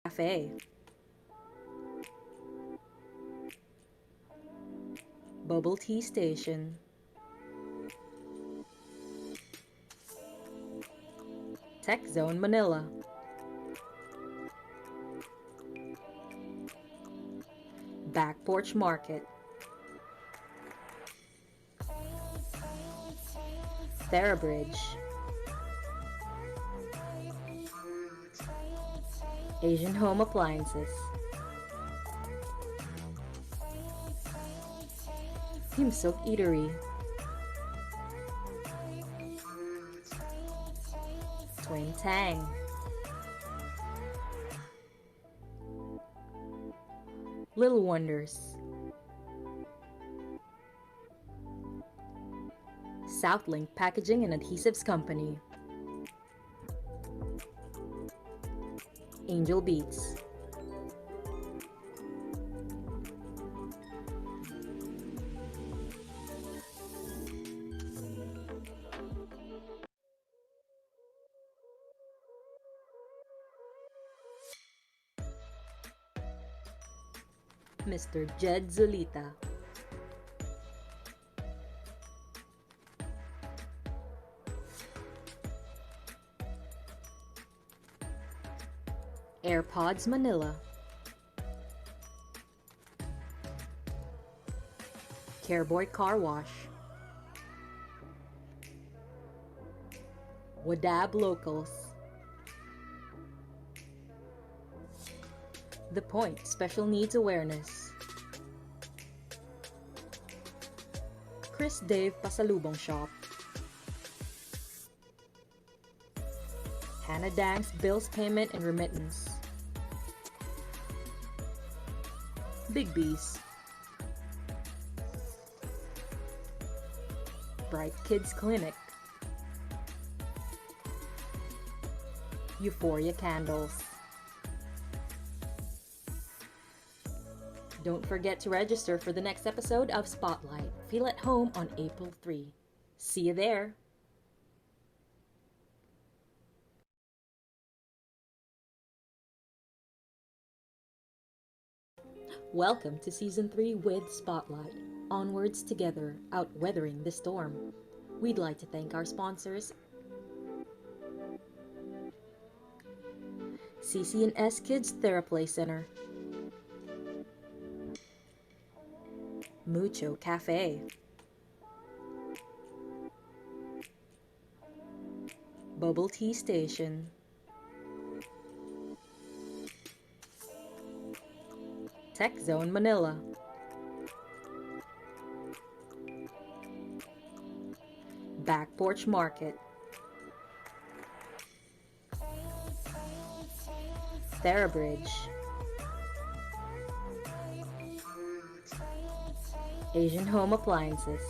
Cafe. Bubble Tea Station. Tech Zone Manila. Back Porch Market. Therabridge. Asian Home Appliances. Himsok Eatery. Twin Tang. Little Wonders. Southlink Packaging and Adhesives Company. Angel Beats. Mr. Jed Zulita. AirPods Manila. Careboy Car Wash. Wadab Locals. The Point Special Needs Awareness. Chris Dave Pasalubong Shop. Hannah Dang's Bills Payment and Remittance. Big B's. Bright Kids Clinic. Euphoria Candles. Don't forget to register for the next episode of Spotlight. Feel at home on April 3. See you there! Welcome to Season 3 with Spotlight. Onwards together, outweathering the storm. We'd like to thank our sponsors, CC&S Kids Theraplay Center, Mucho Cafe, Bubble Tea Station, Tech Zone Manila, Back Porch Market, Therabridge, Asian Home Appliances,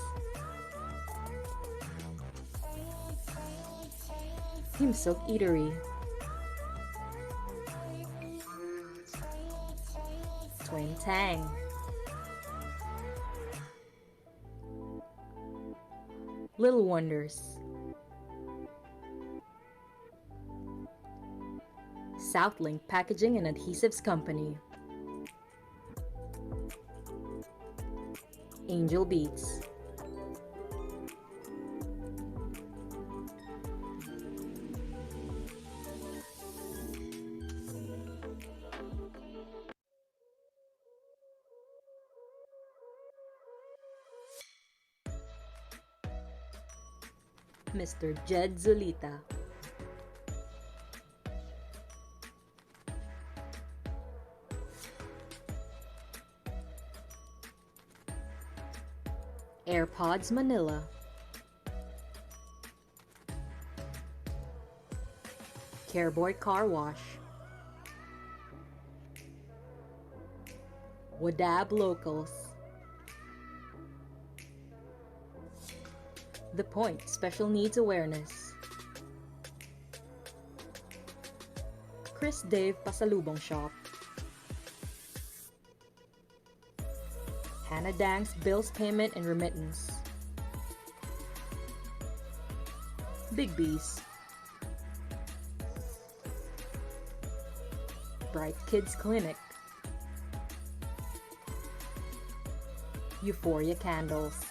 Himsok Eatery, Twin Tang, Little Wonders, Southlink Packaging and Adhesives Company, Angel Beats, Mr. Jed Zulita, AirPods Manila, Careboy Car Wash, Wadab Locals, The Point Special Needs Awareness, Chris Dave Pasalubong Shop, Hannah Dang's Bills Payment and Remittance, Big B's, Bright Kids Clinic, Euphoria Candles.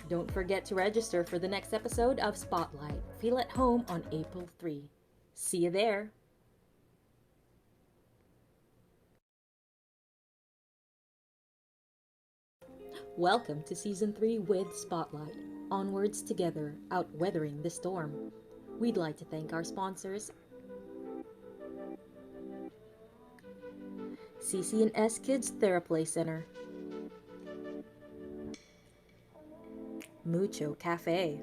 Don't forget to register for the next episode of Spotlight. Feel at home on April 3. See you there! Welcome to Season 3 with Spotlight. Onwards together, outweathering the storm. We'd like to thank our sponsors, CC&S Kids Therapy Center, Mucho Cafe,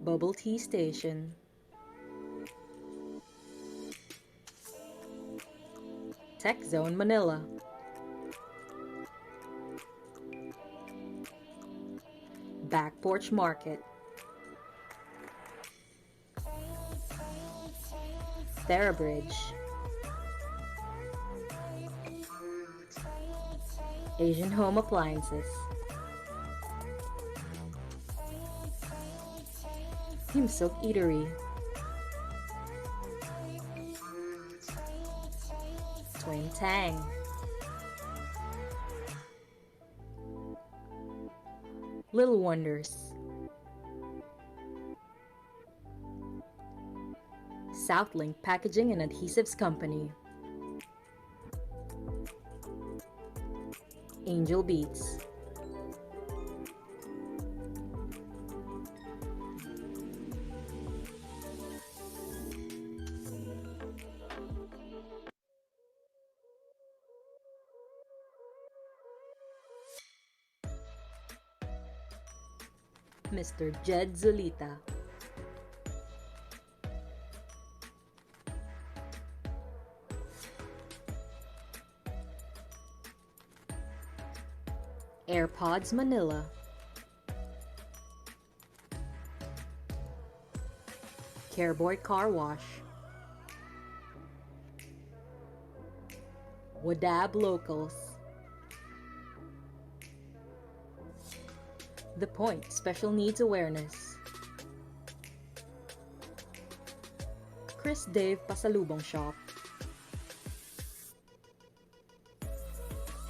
Bubble Tea Station, Tech Zone Manila, Back Porch Market, TheraBridge, Asian Home Appliances, Team Silk Eatery, Twin Tang, Little Wonders, Southlink Packaging and Adhesives Company, Angel Beats, Mr. Jed Zulita, AirPods Manila, Careboy Car Wash, Wadab Locals, The Point Special Needs Awareness, Chris Dave Pasalubong Shop,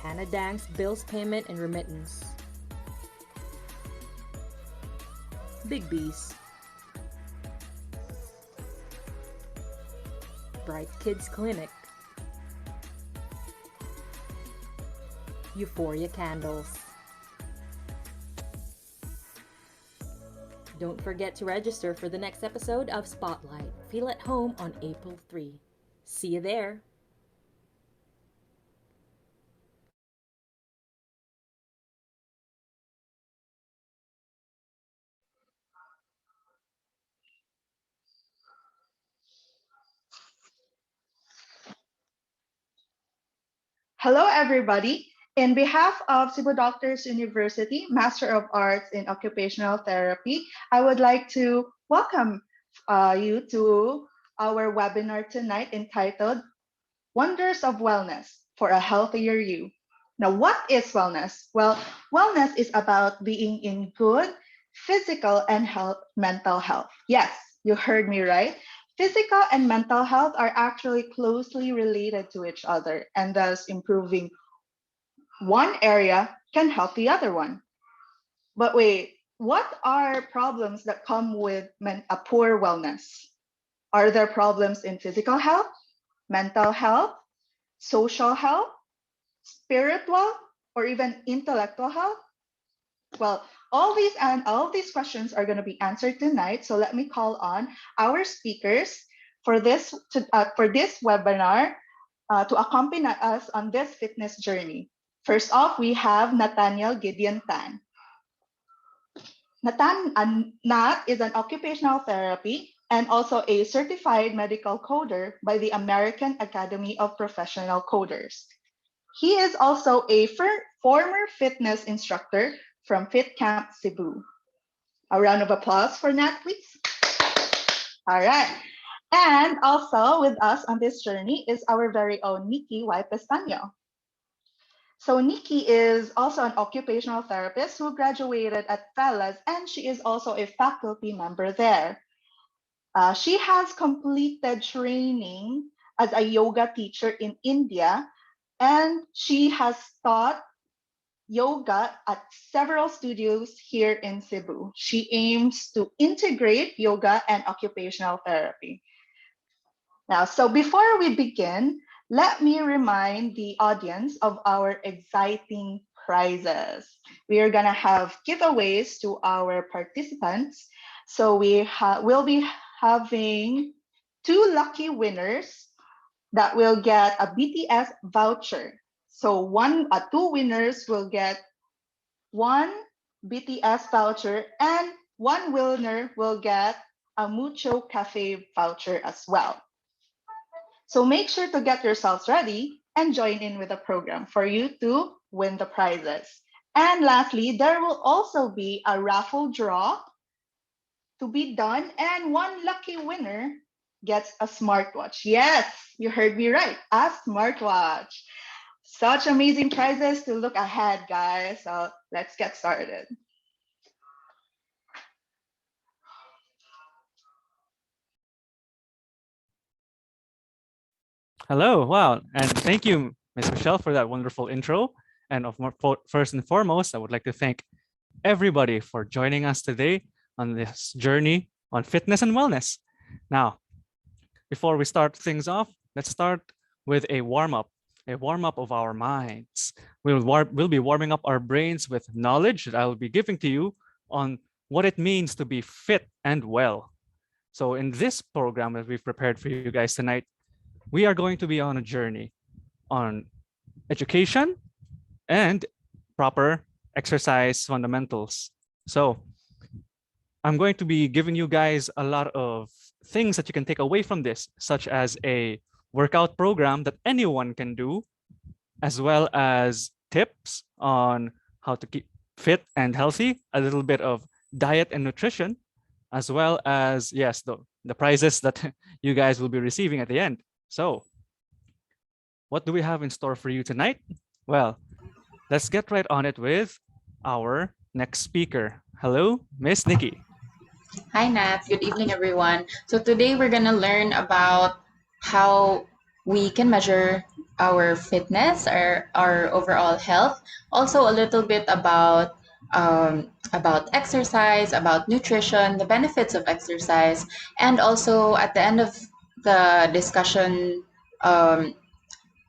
Hannah Dang's Bills Payment and Remittance, Big B's, Bright Kids Clinic, Euphoria Candles. Don't forget to register for the next episode of Spotlight. Feel at home on April 3. See you there! Hello, everybody. In behalf of Cebu Doctors University Master of Arts in Occupational Therapy, I would like to welcome you to our webinar tonight entitled Wonders of Wellness for a Healthier You. Now, what is wellness? Well, wellness is about being in good physical and mental health. Yes, you heard me right. Physical and mental health are actually closely related to each other, and thus improving one area can help the other one. But wait, what are problems that come with a poor wellness? Are there problems in physical health, mental health, social health, spiritual, or even intellectual health? Well, all of these questions are going to be answered tonight. So let me call on our speakers for this webinar to accompany us on this fitness journey. First off, we have Nathaniel Gideon Tan. Nat is an occupational therapy and also a certified medical coder by the American Academy of Professional Coders. He is also a former fitness instructor from Fit Camp Cebu. A round of applause for Nat, please. All right. And also with us on this journey is our very own Nikki Y. Pestaño. So Nikki is also an occupational therapist who graduated at Fellas, and she is also a faculty member there. She has completed training as a yoga teacher in India, and she has taught yoga at several studios here in Cebu. She aims to integrate yoga and occupational therapy. Now, so before we begin, let me remind the audience of our exciting prizes. We are going to have giveaways to our participants. So will be having two lucky winners that will get a BTS voucher. So two winners will get one BTS voucher, and one winner will get a Mucho Cafe voucher as well. So make sure to get yourselves ready and join in with the program for you to win the prizes. And lastly, there will also be a raffle draw to be done, and one lucky winner gets a smartwatch. Yes, you heard me right, a smartwatch. Such amazing prizes to look ahead, guys. So let's get started. Hello, wow, and thank you, Ms. Michelle, for that wonderful intro. And first and foremost, I would like to thank everybody for joining us today on this journey on fitness and wellness. Now, before we start things off, let's start with a warm-up of our minds. We'll be warming up our brains with knowledge that I will be giving to you on what it means to be fit and well. So in this program that we've prepared for you guys tonight, we are going to be on a journey on education and proper exercise fundamentals. So I'm going to be giving you guys a lot of things that you can take away from this, such as a workout program that anyone can do, as well as tips on how to keep fit and healthy, a little bit of diet and nutrition, as well as, yes, the prizes that you guys will be receiving at the end. So what do we have in store for you tonight? Well, let's get right on it with our next speaker. Hello, Miss Nikki. Hi, Nat. Good evening, everyone. So today we're going to learn about how we can measure our fitness, our overall health. Also, a little bit about exercise, about nutrition, the benefits of exercise, and also at the end of the discussion,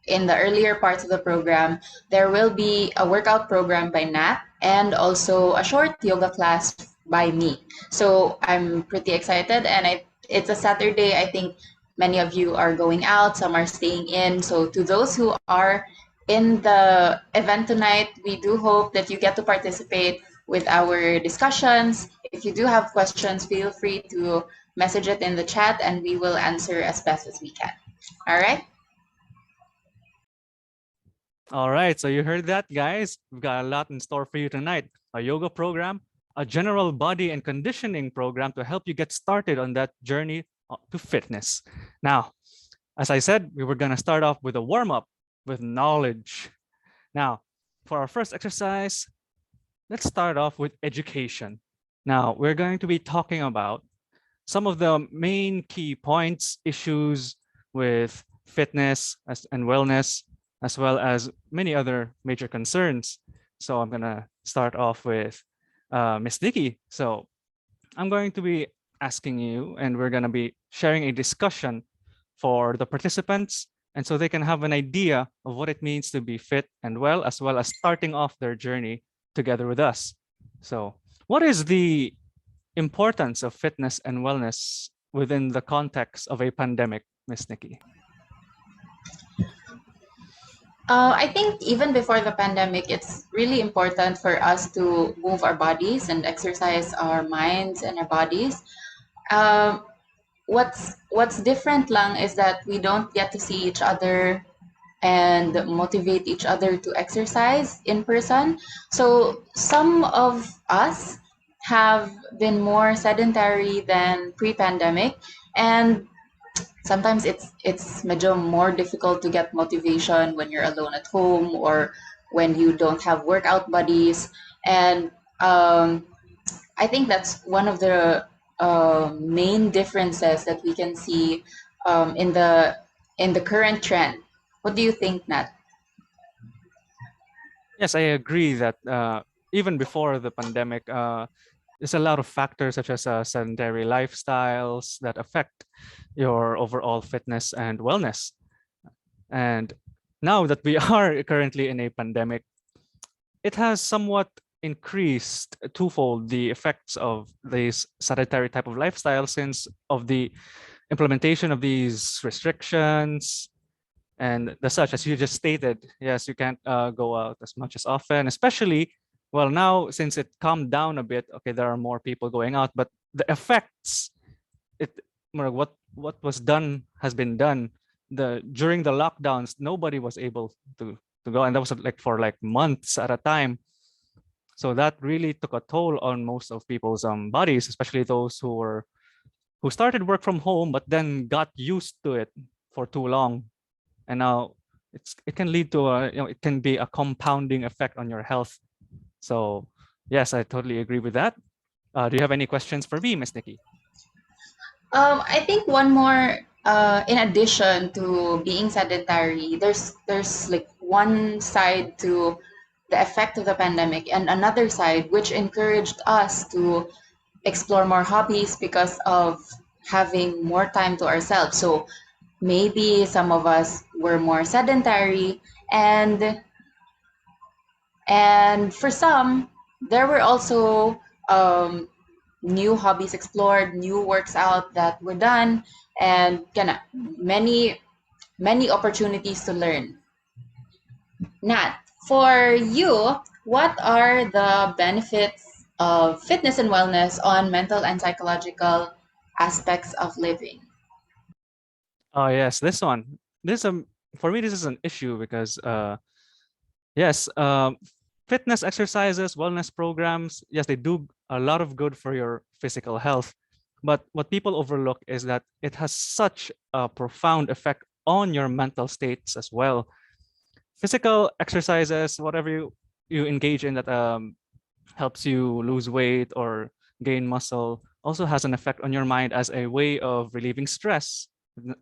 in the earlier parts of the program, there will be a workout program by Nat and also a short yoga class by me. So I'm pretty excited, and it's a Saturday. I think many of you are going out, some are staying in. So to those who are in the event tonight, we do hope that you get to participate with our discussions. If you do have questions, feel free to message it in the chat and we will answer as best as we can. All right. All right, so you heard that, guys. We've got a lot in store for you tonight. A yoga program, a general body and conditioning program to help you get started on that journey to fitness. Now, as I said, we were going to start off with a warm-up with knowledge. Now, for our first exercise, let's start off with education. Now, we're going to be talking about some of the main key points, issues with fitness and wellness, as well as many other major concerns. So I'm going to start off with Miss Nikki. So I'm going to be asking you, and we're going to be sharing a discussion for the participants, and so they can have an idea of what it means to be fit and well as starting off their journey together with us. So what is the importance of fitness and wellness within the context of a pandemic, Miss Nikki? I think even before the pandemic, it's really important for us to move our bodies and exercise our minds and our bodies. Um, what's different lang is that we don't get to see each other and motivate each other to exercise in person. So some of us have been more sedentary than pre-pandemic, and sometimes it's medyo more difficult to get motivation when you're alone at home or when you don't have workout buddies. And I think that's one of the main differences that we can see in the current trend. What do you think, Nat? Yes, I agree that even before the pandemic, there's a lot of factors such as sedentary lifestyles that affect your overall fitness and wellness. And now that we are currently in a pandemic, it has somewhat increased twofold the effects of this sedentary type of lifestyle since of the implementation of these restrictions and the such, as you just stated. Yes, you can't go out as much as often, especially, well, now since it calmed down a bit, okay, there are more people going out, but the effects, it what was done has been done. The during the lockdowns, nobody was able to go, and that was like for like months at a time. So that really took a toll on most of people's bodies, especially those who started work from home but then got used to it for too long, and now it can lead to it can be a compounding effect on your health. So yes, I totally agree with that. Do you have any questions for me, Miss Nikki? I think one more, in addition to being sedentary, there's like one side to the effect of the pandemic and another side which encouraged us to explore more hobbies because of having more time to ourselves. So maybe some of us were more sedentary, and for some there were also new hobbies explored, new works out that were done, and kinda many opportunities to learn. Nat, for you, what are the benefits of fitness and wellness on mental and psychological aspects of living? Oh yes, this one. This For me, this is an issue because yes, fitness exercises, wellness programs, yes, they do a lot of good for your physical health. But what people overlook is that it has such a profound effect on your mental states as well. Physical exercises, whatever you engage in that helps you lose weight or gain muscle, also has an effect on your mind as a way of relieving stress.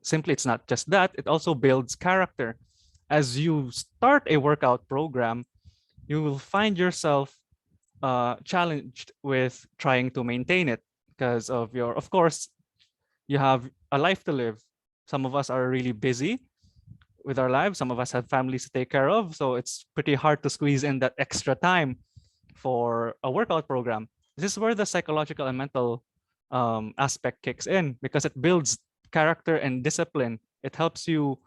Simply, it's not just that, it also builds character. As you start a workout program, you will find yourself challenged with trying to maintain it because of course, you have a life to live. Some of us are really busy with our lives. Some of us have families to take care of. So it's pretty hard to squeeze in that extra time for a workout program. This is where the psychological and mental aspect kicks in because it builds character and discipline. It helps you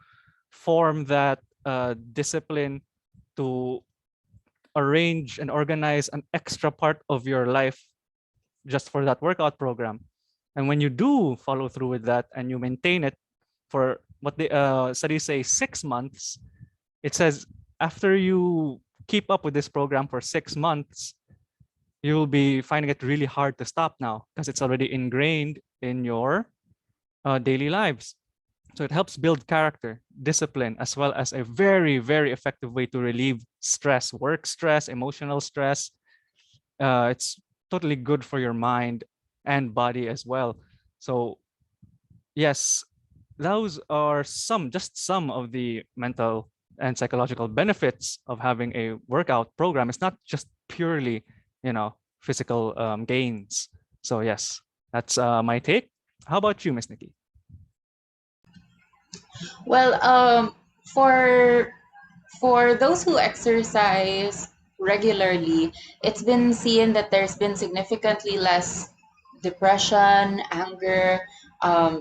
form that discipline to arrange and organize an extra part of your life just for that workout program. And when you do follow through with that and you maintain it for what the studies say 6 months, it says after you keep up with this program for 6 months, you will be finding it really hard to stop now because it's already ingrained in your daily lives. So it helps build character, discipline, as well as a very, very effective way to relieve stress, work stress, emotional stress. It's totally good for your mind and body as well. So yes, those are just some of the mental and psychological benefits of having a workout program. It's not just purely, physical gains. So yes, that's my take. How about you, Miss Nikki? Well, for those who exercise regularly, it's been seen that there's been significantly less depression, anger,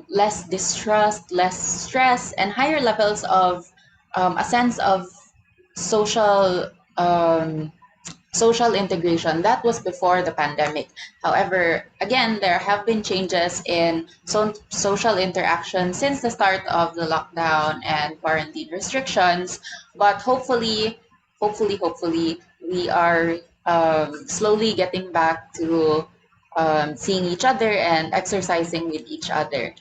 less distrust, less stress, and higher levels of a sense of social social integration. That was before the pandemic. However, again, there have been changes in social interaction since the start of the lockdown and quarantine restrictions. But hopefully, we are slowly getting back to seeing each other and exercising with each other.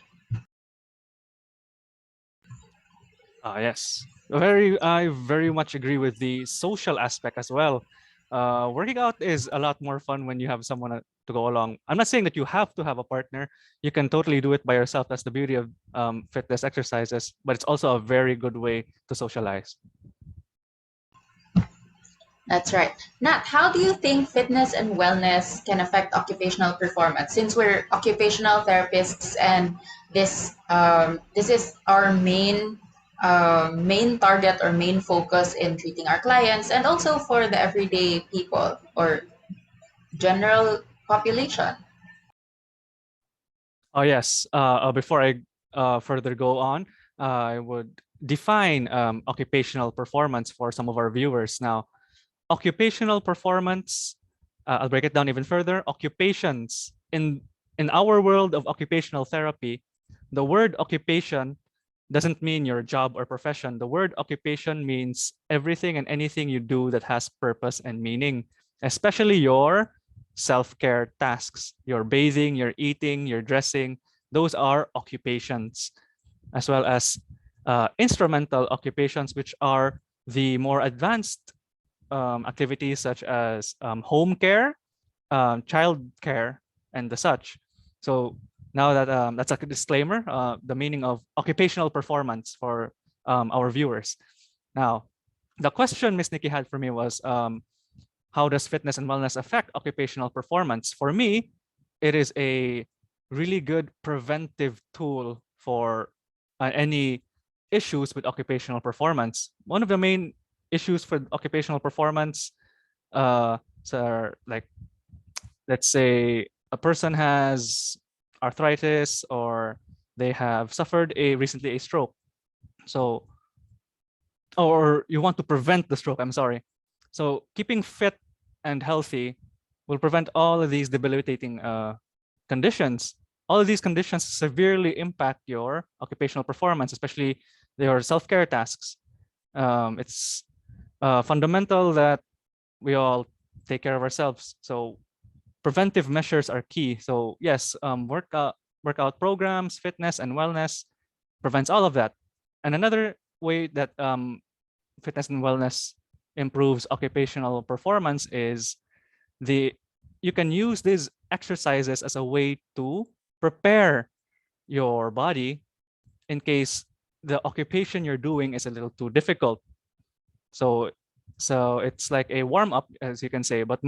Yes. I very much agree with the social aspect as well. Working out is a lot more fun when you have someone to go along. I'm not saying that you have to have a partner. You can totally do it by yourself. That's the beauty of fitness exercises, but it's also a very good way to socialize. That's right. Nat, how do you think fitness and wellness can affect occupational performance? Since we're occupational therapists and this is our main target or main focus in treating our clients and also for the everyday people or general population. Oh yes. Before I further go on, I would define occupational performance for some of our viewers. Now, occupational performance. I'll break it down even further. Occupations in our world of occupational therapy, the word occupation doesn't mean your job or profession. The word occupation means everything and anything you do that has purpose and meaning, especially your self-care tasks, your bathing, your eating, your dressing. Those are occupations, as well as instrumental occupations, which are the more advanced activities such as home care, child care, and the such. So now that that's a disclaimer, the meaning of occupational performance for our viewers. Now, the question Miss Nikki had for me was, how does fitness and wellness affect occupational performance? For me, it is a really good preventive tool for any issues with occupational performance. One of the main issues for occupational performance, so like, let's say a person has arthritis or they have suffered recently a stroke. So, or you want to prevent the stroke, I'm sorry. So keeping fit and healthy will prevent all of these debilitating conditions. All of these conditions severely impact your occupational performance, especially your self-care tasks. It's fundamental that we all take care of ourselves. So preventive measures are key. So yes, workout programs, fitness and wellness prevents all of that. And another way that fitness and wellness improves occupational performance is you can use these exercises as a way to prepare your body in case the occupation you're doing is a little too difficult. So it's like a warm up, as you can say, but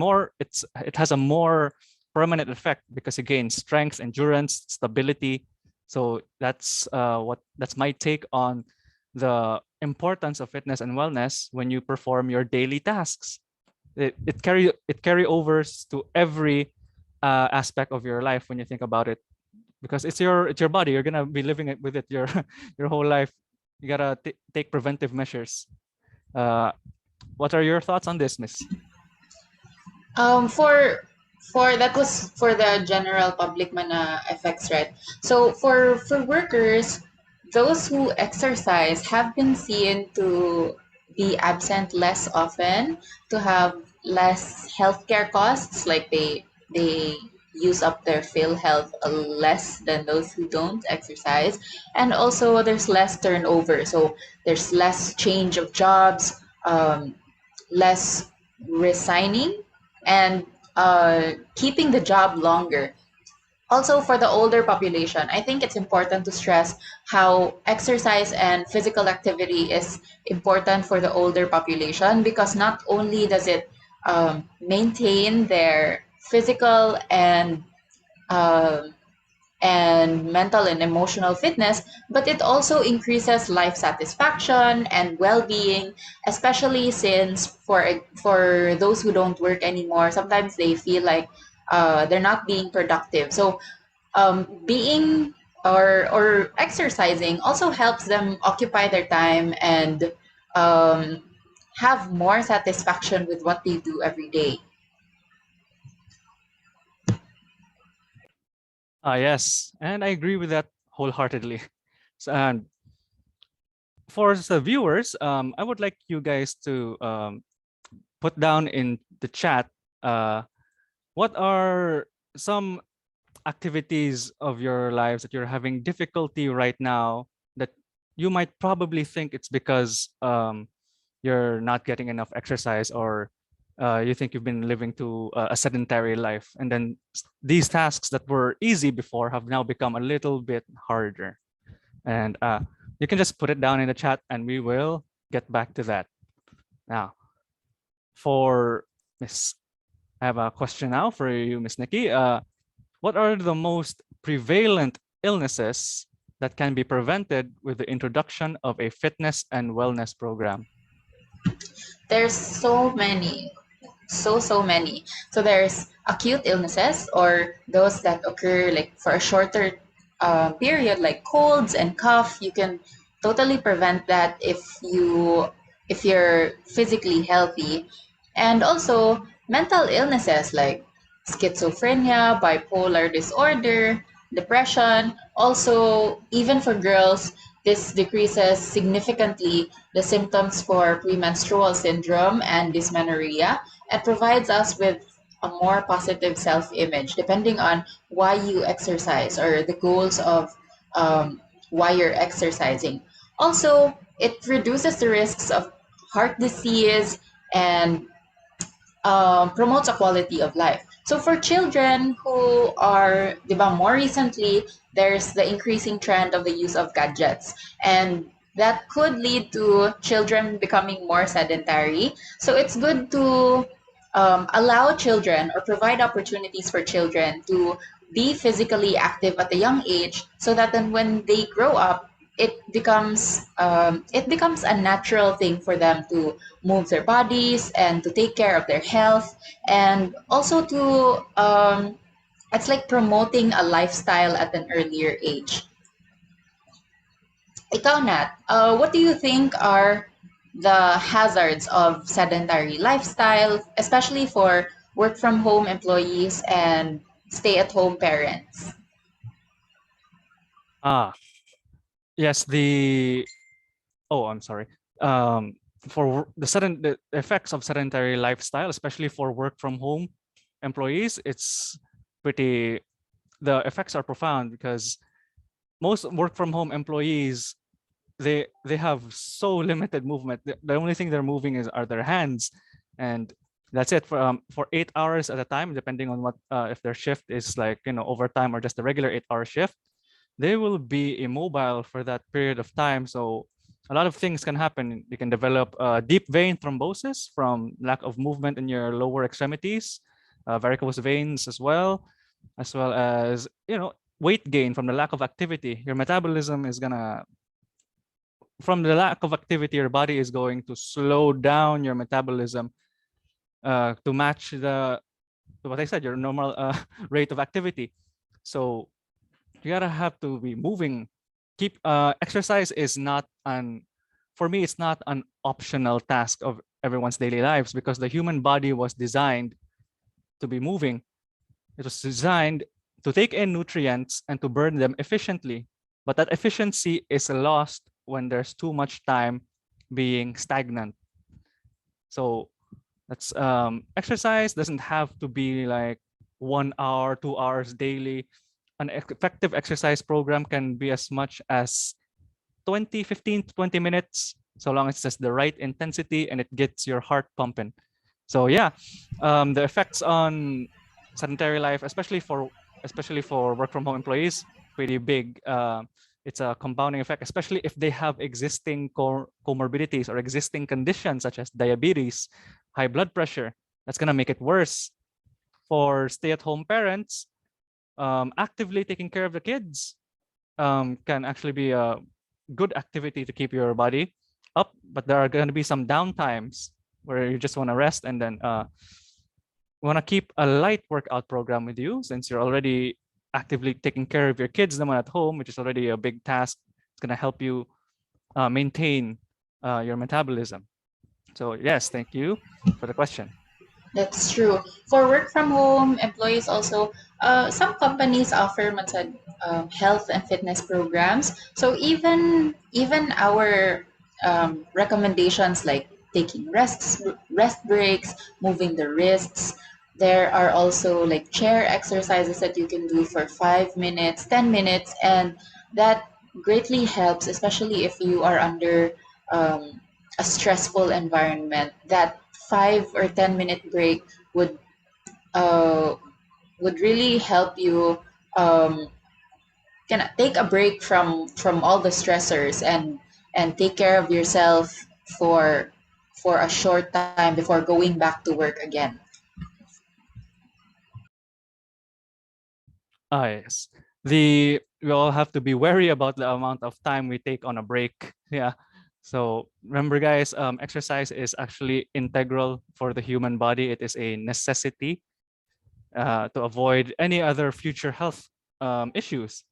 it has a more permanent effect because you gain strength, endurance, stability. So that's my take on the importance of fitness and wellness when you perform your daily tasks. It carry overs to every aspect of your life when you think about it, because it's your body. You're gonna be living it with it your your whole life. You gotta take preventive measures. Uh, what are your thoughts on this, Miss? For that was for the general public mana effects, right? So for workers, those who exercise have been seen to be absent less often, to have less healthcare costs, like they use up their health less than those who don't exercise, and also there's less turnover, so there's less change of jobs, less resigning, and keeping the job longer. Also, for the older population, I think it's important to stress how exercise and physical activity is important for the older population, because not only does it maintain their physical um and mental and emotional fitness, but it also increases life satisfaction and well-being, especially since for those who don't work anymore, sometimes they feel like they're not being productive. So being or exercising also helps them occupy their time and um, have more satisfaction with what they do every day. Yes, and I agree with that wholeheartedly. So, and for the viewers, I would like you guys to put down in the chat what are some activities of your lives that you're having difficulty right now that you might probably think it's because you're not getting enough exercise, or you think you've been living to a sedentary life. And then these tasks that were easy before have now become a little bit harder. And you can just put it down in the chat and we will get back to that. Now, for Miss, I have a question now for you, Miss Nikki. What are the most prevalent illnesses that can be prevented with the introduction of a fitness and wellness program? There's so many, so many. So there's acute illnesses, or those that occur like for a shorter period, like colds and cough. You can totally prevent that if you're physically healthy. And also mental illnesses like schizophrenia, bipolar disorder, depression. Also, even for girls, this decreases significantly the symptoms for premenstrual syndrome and dysmenorrhea, and provides us with a more positive self-image depending on why you exercise or the goals of why you're exercising. Also, it reduces the risks of heart disease and promotes a quality of life. So for children who are, di ba, more recently, there's the increasing trend of the use of gadgets, and that could lead to children becoming more sedentary. So it's good to allow children or provide opportunities for children to be physically active at a young age, so that then when they grow up, it becomes a natural thing for them to move their bodies and to take care of their health, and also to it's like promoting a lifestyle at an earlier age. Ikaw, Nat, what do you think are the hazards of sedentary lifestyle, especially for work from home employees and stay at home parents? Yes, I'm sorry. For the effects of sedentary lifestyle, especially for work from home employees, the effects are profound, because most work from home employees, they have so limited movement. The only thing they're moving are their hands, and that's it for 8 hours at a time, depending on what if their shift is like overtime or just a regular 8-hour shift. They will be immobile for that period of time. So a lot of things can happen. You can develop deep vein thrombosis from lack of movement in your lower extremities, varicose veins as well as weight gain from the lack of activity. Your metabolism is from the lack of activity, your body is going to slow down your metabolism to match what I said, your normal rate of activity. So you gotta have to be moving. Exercise is not for me, it's not an optional task of everyone's daily lives, because the human body was designed to be moving. It was designed to take in nutrients and to burn them efficiently. But that efficiency is lost when there's too much time being stagnant. So that's exercise doesn't have to be like 1 hour, 2 hours daily. An effective exercise program can be as much as 15 to 20 minutes, so long as it's just the right intensity and it gets your heart pumping. So yeah, the effects on sedentary life, especially for work from home employees, pretty big. It's a compounding effect, especially if they have existing comorbidities or existing conditions such as diabetes, high blood pressure. That's gonna make it worse. For stay-at-home parents, actively taking care of the kids can actually be a good activity to keep your body up, but there are going to be some downtimes where you just want to rest, and then want to keep a light workout program with you, since you're already actively taking care of your kids naman at home, which is already a big task. It's going to help you maintain your metabolism. So yes, thank you for the question. That's true. For work from home employees also, some companies offer health and fitness programs. So even our recommendations like taking rest breaks, moving the wrists. There are also like chair exercises that you can do for 5 minutes, 10 minutes, and that greatly helps, especially if you are under um, a stressful environment. That 5 or 10 minute break uh, would really help you um, can take a break from all the stressors and take care of yourself for for a short time before going back to work again. Yes. We all have to be wary about the amount of time we take on a break. Yeah. So remember, guys, exercise is actually integral for the human body. It is a necessity to avoid any other future health issues.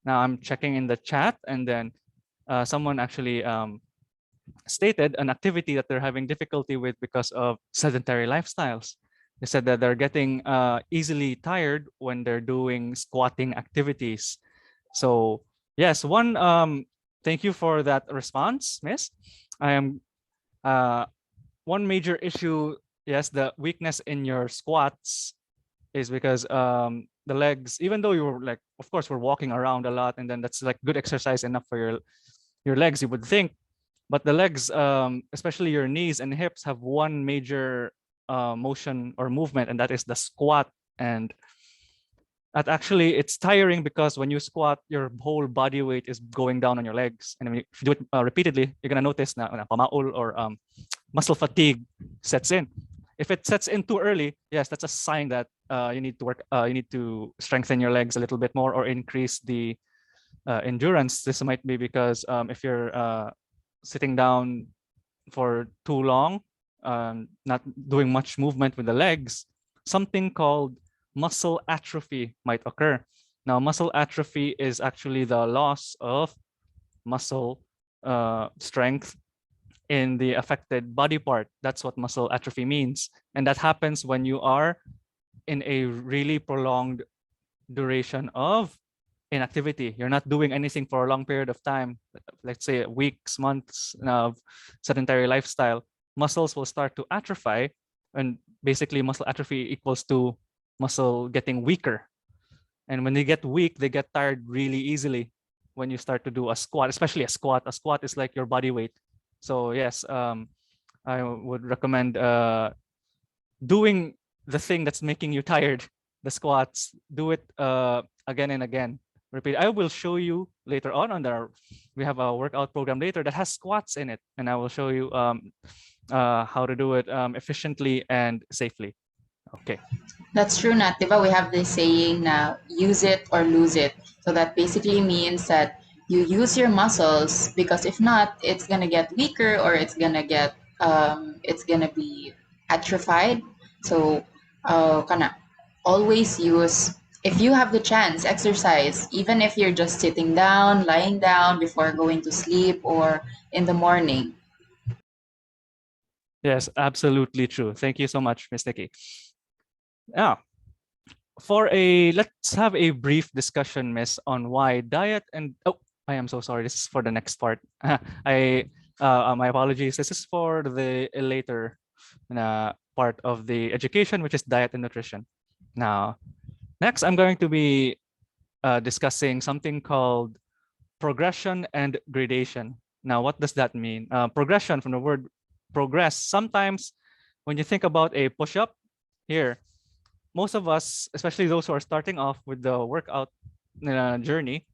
Now I'm checking in the chat, and then someone actually stated an activity that they're having difficulty with because of sedentary lifestyles. They said that they're getting easily tired when they're doing squatting activities. So yes, thank you for that response, Miss. I am uh, one major issue. Yes, the weakness in your squats is because the legs, even though you're like, of course, we're walking around a lot, and then that's like good exercise enough for your legs, you would think, but the legs, especially your knees and hips, have one major motion or movement, and that is the squat. And that actually, it's tiring because when you squat, your whole body weight is going down on your legs. And if you do it repeatedly, you're gonna notice na pamaul or muscle fatigue sets in. If it sets in too early, yes, that's a sign that you need to work. You need to strengthen your legs a little bit more or increase the endurance. This might be because if you're sitting down for too long, not doing much movement with the legs, something called muscle atrophy might occur. Now, muscle atrophy is actually the loss of muscle strength in the affected body part. That's what muscle atrophy means. And that happens when you are in a really prolonged duration of inactivity. You're not doing anything for a long period of time, let's say weeks, months of sedentary lifestyle. Muscles will start to atrophy, and basically muscle atrophy equals to muscle getting weaker. And when they get weak, they get tired really easily when you start to do a squat, especially a squat. A squat is like your body weight. So yes, I would recommend doing the thing that's making you tired, the squats. Do it again and again. Repeat. I will show you later on we have a workout program later that has squats in it, and I will show you how to do it efficiently and safely. Okay. That's true, Nat. Diba, we have this saying now, use it or lose it. So that basically means that you use your muscles, because if not, it's gonna get weaker, or it's gonna be atrophied. So kana always use, if you have the chance, exercise, even if you're just sitting down, lying down before going to sleep or in the morning. Yes, absolutely true. Thank you so much, Ms. Nikki. Now, let's have a brief discussion, Miss, on why diet and I am so sorry. This is for the next part. My apologies. This is for the later part of the education, which is diet and nutrition. Now, next, I'm going to be discussing something called progression and gradation. Now, what does that mean? Progression, from the word progress. Sometimes when you think about a push-up here, most of us, especially those who are starting off with the workout journey,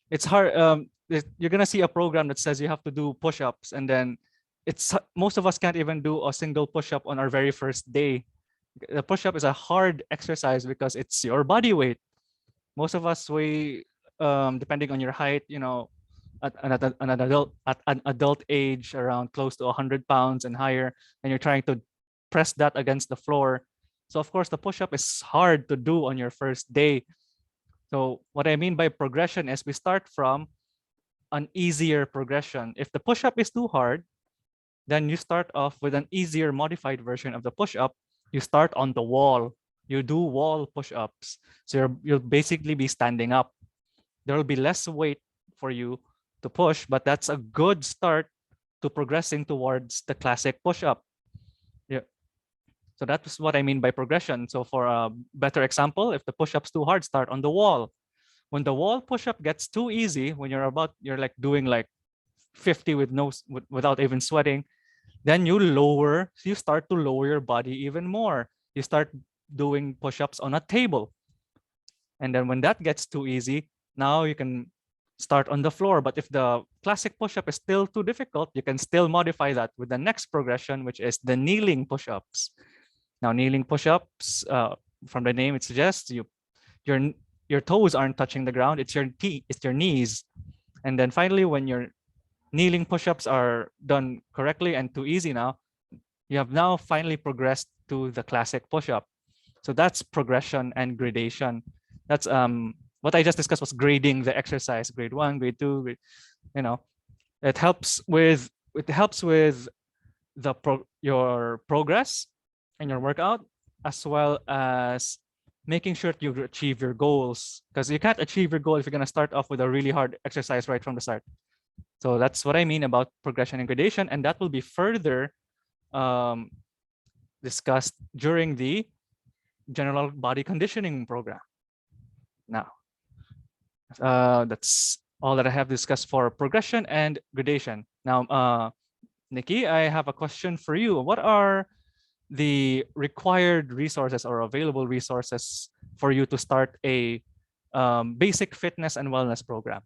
it's hard. You're gonna see a program that says you have to do push-ups, and then most of us can't even do a single push-up on our very first day. The push-up is a hard exercise because it's your body weight. Most of us weigh, depending on your height, at an adult age, around close to 100 pounds and higher, and you're trying to press that against the floor. So of course, the push-up is hard to do on your first day. So what I mean by progression is we start from an easier progression. If the push-up is too hard, then you start off with an easier modified version of the push-up. You start on the wall. You do wall push-ups. So you'll basically be standing up. There will be less weight for you to push, but that's a good start to progressing towards the classic push-up. Yeah. So that's what I mean by progression. So for a better example, if the push-up's too hard, start on the wall. When the wall push-up gets too easy, when you're like doing like 50 with without even sweating, then you start to lower your body even more. You start doing push-ups on a table. And then when that gets too easy, now you can start on the floor. But if the classic push-up is still too difficult, you can still modify that with the next progression, which is the kneeling push-ups. Now, kneeling push-ups, from the name it suggests, your toes aren't touching the ground. It's your knees. And then finally, when your kneeling push-ups are done correctly and too easy now, you have now finally progressed to the classic push-up. So that's progression and gradation. That's what I just discussed was grading the exercise, grade 1, grade 2, it helps with your progress and your workout, as well as making sure you achieve your goals, because you can't achieve your goal if you're going to start off with a really hard exercise right from the start. So that's what I mean about progression and gradation, and that will be further discussed during the general body conditioning program. Now, that's all that I have discussed for progression and gradation. Now, Nikki, I have a question for you. What are the required resources or available resources for you to start a basic fitness and wellness program?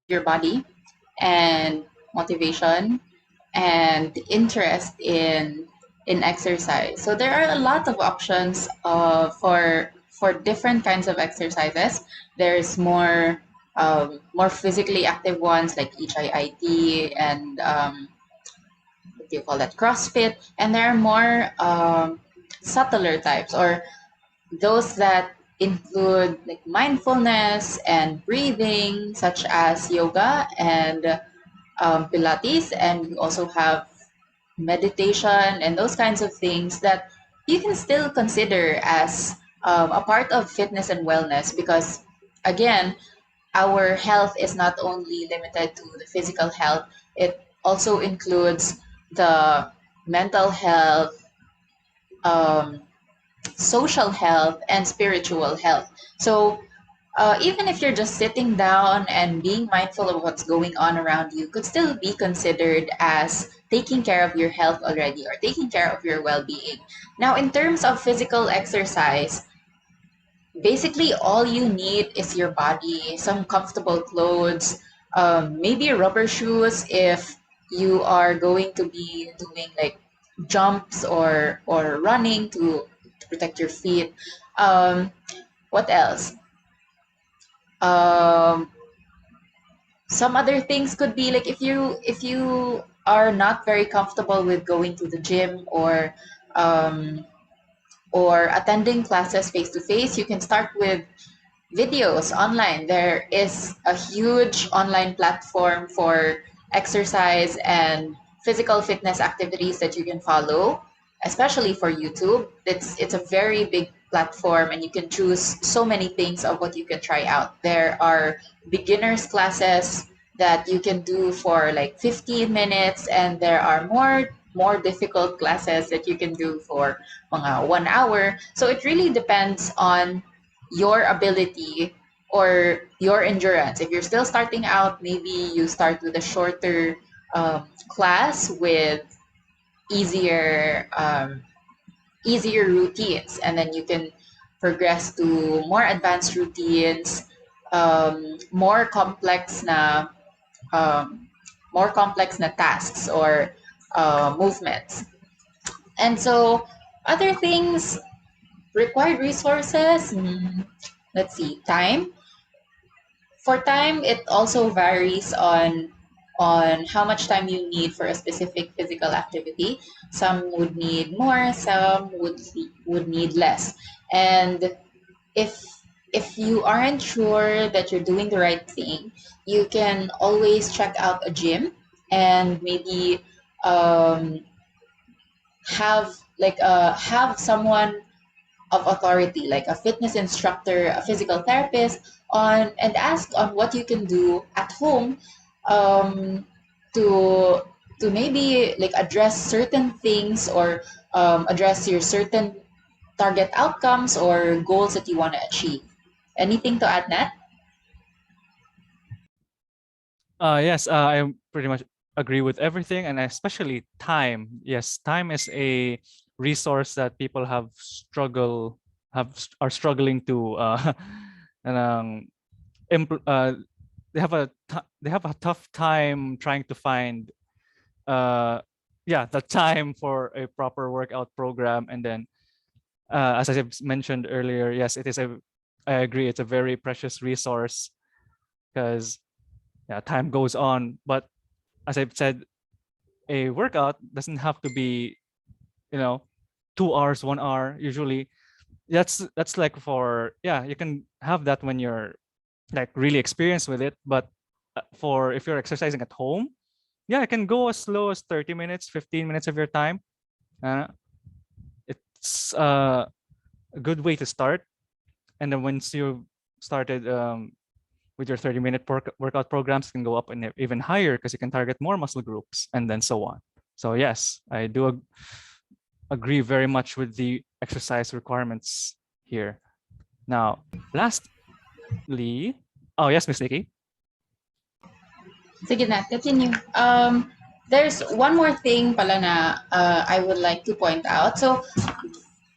Your body and motivation and interest in exercise. So there are a lot of options for different kinds of exercises. There's more physically active ones like HIIT and what do you call that, CrossFit, and there are more subtler types, or those that include like mindfulness and breathing, such as yoga and Pilates, and you also have meditation and those kinds of things that you can still consider as a part of fitness and wellness, because again, our health is not only limited to the physical health, it also includes the mental health, um, social health, and spiritual health. So even if you're just sitting down and being mindful of what's going on around you, could still be considered as taking care of your health already, or taking care of your well-being. Now, in terms of physical exercise, basically all you need is your body, some comfortable clothes, maybe rubber shoes if you are going to be doing like jumps or running to protect your feet. What else? Um, some other things could be like if you are not very comfortable with going to the gym um, or attending classes face to face, you can start with videos online. There is a huge online platform for exercise and physical fitness activities that you can follow, especially for YouTube. It's a very big platform, and you can choose so many things of what you can try out. There are beginners classes that you can do for like 15 minutes, and there are more difficult classes that you can do for mga 1 hour. So it really depends on your ability or your endurance. If you're still starting out, maybe you start with a shorter class with easier easier routines, and then you can progress to more advanced routines, more complex na tasks or movements. And so other things, required resources, let's see, time. For time, it also varies on how much time you need for a specific physical activity. Some would need more, some would need less. And if you aren't sure that you're doing the right thing, you can always check out a gym and maybe um, have someone of authority, like a fitness instructor, a physical therapist, on and ask on what you can do at home um, to maybe like address certain things or address your certain target outcomes or goals that you want to achieve. Anything to add, Nat? Yes, I pretty much agree with everything, and especially time. Yes, time is a resource that people are struggling to and they have a tough time trying to find the time for a proper workout program. And then as I mentioned earlier, yes, I agree, it's a very precious resource because time goes on. But as I've said, a workout doesn't have to be, 2 hours, 1 hour. Usually that's like you can have that when you're like really experienced with it. But for if you're exercising at home, it can go as slow as 30 minutes, 15 minutes of your time. It's a good way to start. And then once you started with your 30-minute workout programs, can go up and even higher because you can target more muscle groups and then so on. So yes, I do agree very much with the exercise requirements here. Now, lastly, oh yes, Miss Nikki. Sige na, continue. There's one more thing pala na I would like to point out. So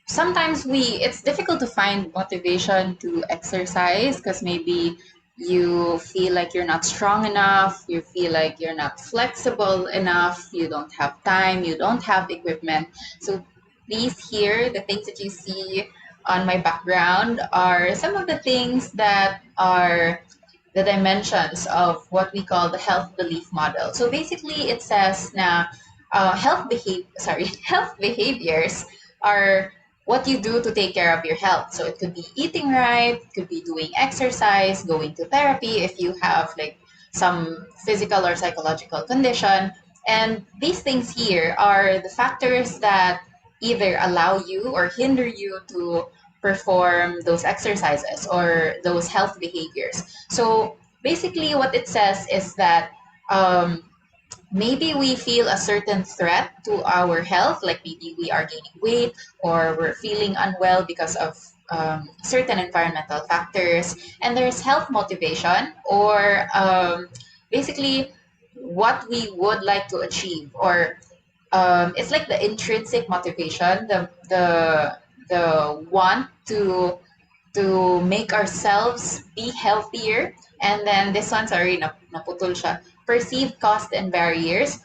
sometimes it's difficult to find motivation to exercise because maybe you feel like you're not strong enough, you feel like you're not flexible enough, you don't have time, you don't have equipment. So these here, the things that you see on my background are some of the things that are the dimensions of what we call the health belief model. So basically it says na health behaviors are what you do to take care of your health. So it could be eating right, it could be doing exercise, going to therapy if you have like some physical or psychological condition. And these things here are the factors that either allow you or hinder you to perform those exercises or those health behaviors. So basically what it says is that maybe we feel a certain threat to our health, like maybe we are gaining weight or we're feeling unwell because of certain environmental factors, and there's health motivation or basically what we would like to achieve, or it's like the intrinsic motivation, the want to make ourselves be healthier. And then this one, sorry, naputol siya. Perceived cost and barriers.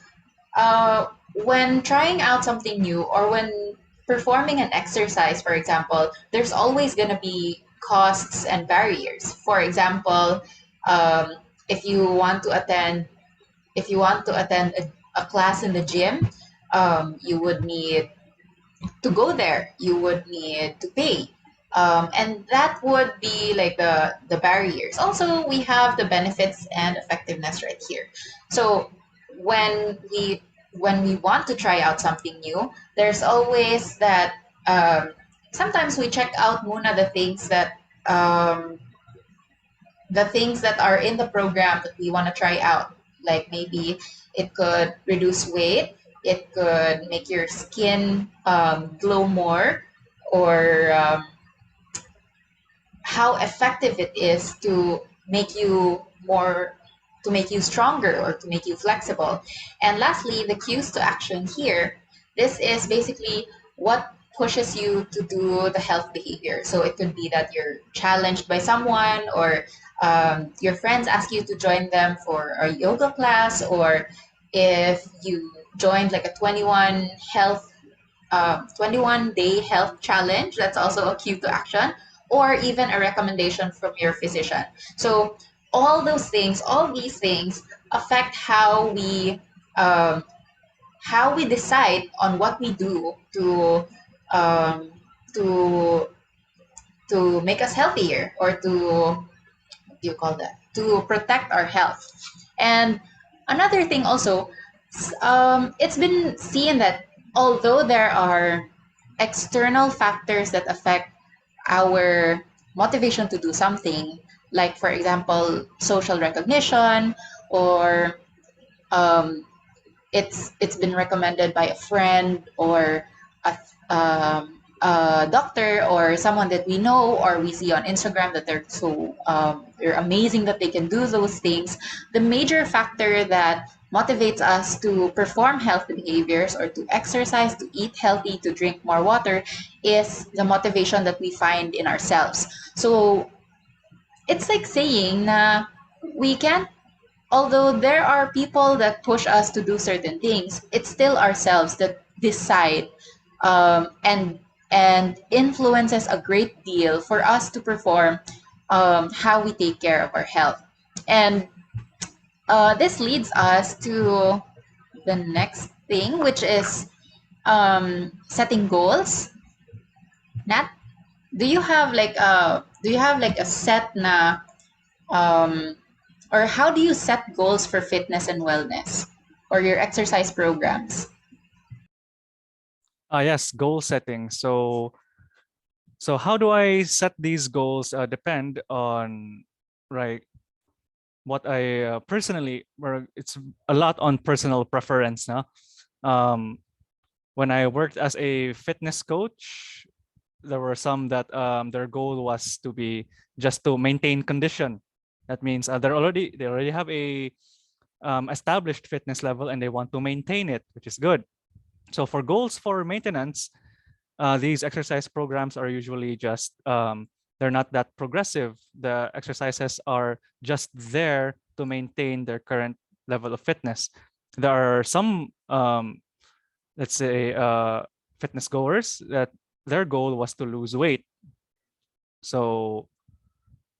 When trying out something new or when performing an exercise, for example, there's always going to be costs and barriers. For example, um, if you want to attend a class in the gym, you would need to go there, you would need to pay. And that would be like the barriers. Also, we have the benefits and effectiveness right here. So when we want to try out something new, there's always that sometimes we check out muna the things that are in the program that we want to try out. Like maybe it could reduce weight, it could make your skin glow more, or how effective it is to make you stronger or to make you flexible. And lastly, the cues to action here. This is basically what pushes you to do the health behavior. So it could be that you're challenged by someone, or your friends ask you to join them for a yoga class, or if you joined like a 21-day health challenge, that's also a cue to action, or even a recommendation from your physician. So all these things affect how we decide on what we do um, to to make us healthier, or to, what do you call that, to protect our health. And another thing also, it's been seen that although there are external factors that affect our motivation to do something, like for example social recognition, or it's been recommended by a friend, or a, a doctor or someone that we know or we see on Instagram that they're amazing that they can do those things. The major factor that motivates us to perform healthy behaviors or to exercise, to eat healthy, to drink more water is the motivation that we find in ourselves. So it's like saying na we can't, although there are people that push us to do certain things, it's still ourselves that decide and influences a great deal for us to perform how we take care of our health. And this leads us to the next thing, which is setting goals. Nat, do you have like a set na um, or how do you set goals for fitness and wellness or your exercise programs? Yes, goal setting. So how do I set these goals? Depend on, right, what I personally, or it's a lot on personal preference. No? When I worked as a fitness coach, there were some that their goal was to be just to maintain condition. That means they already have a established fitness level and they want to maintain it, which is good. So for goals for maintenance, these exercise programs are usually just they're not that progressive. The exercises are just there to maintain their current level of fitness. There are some let's say fitness goers that their goal was to lose weight. So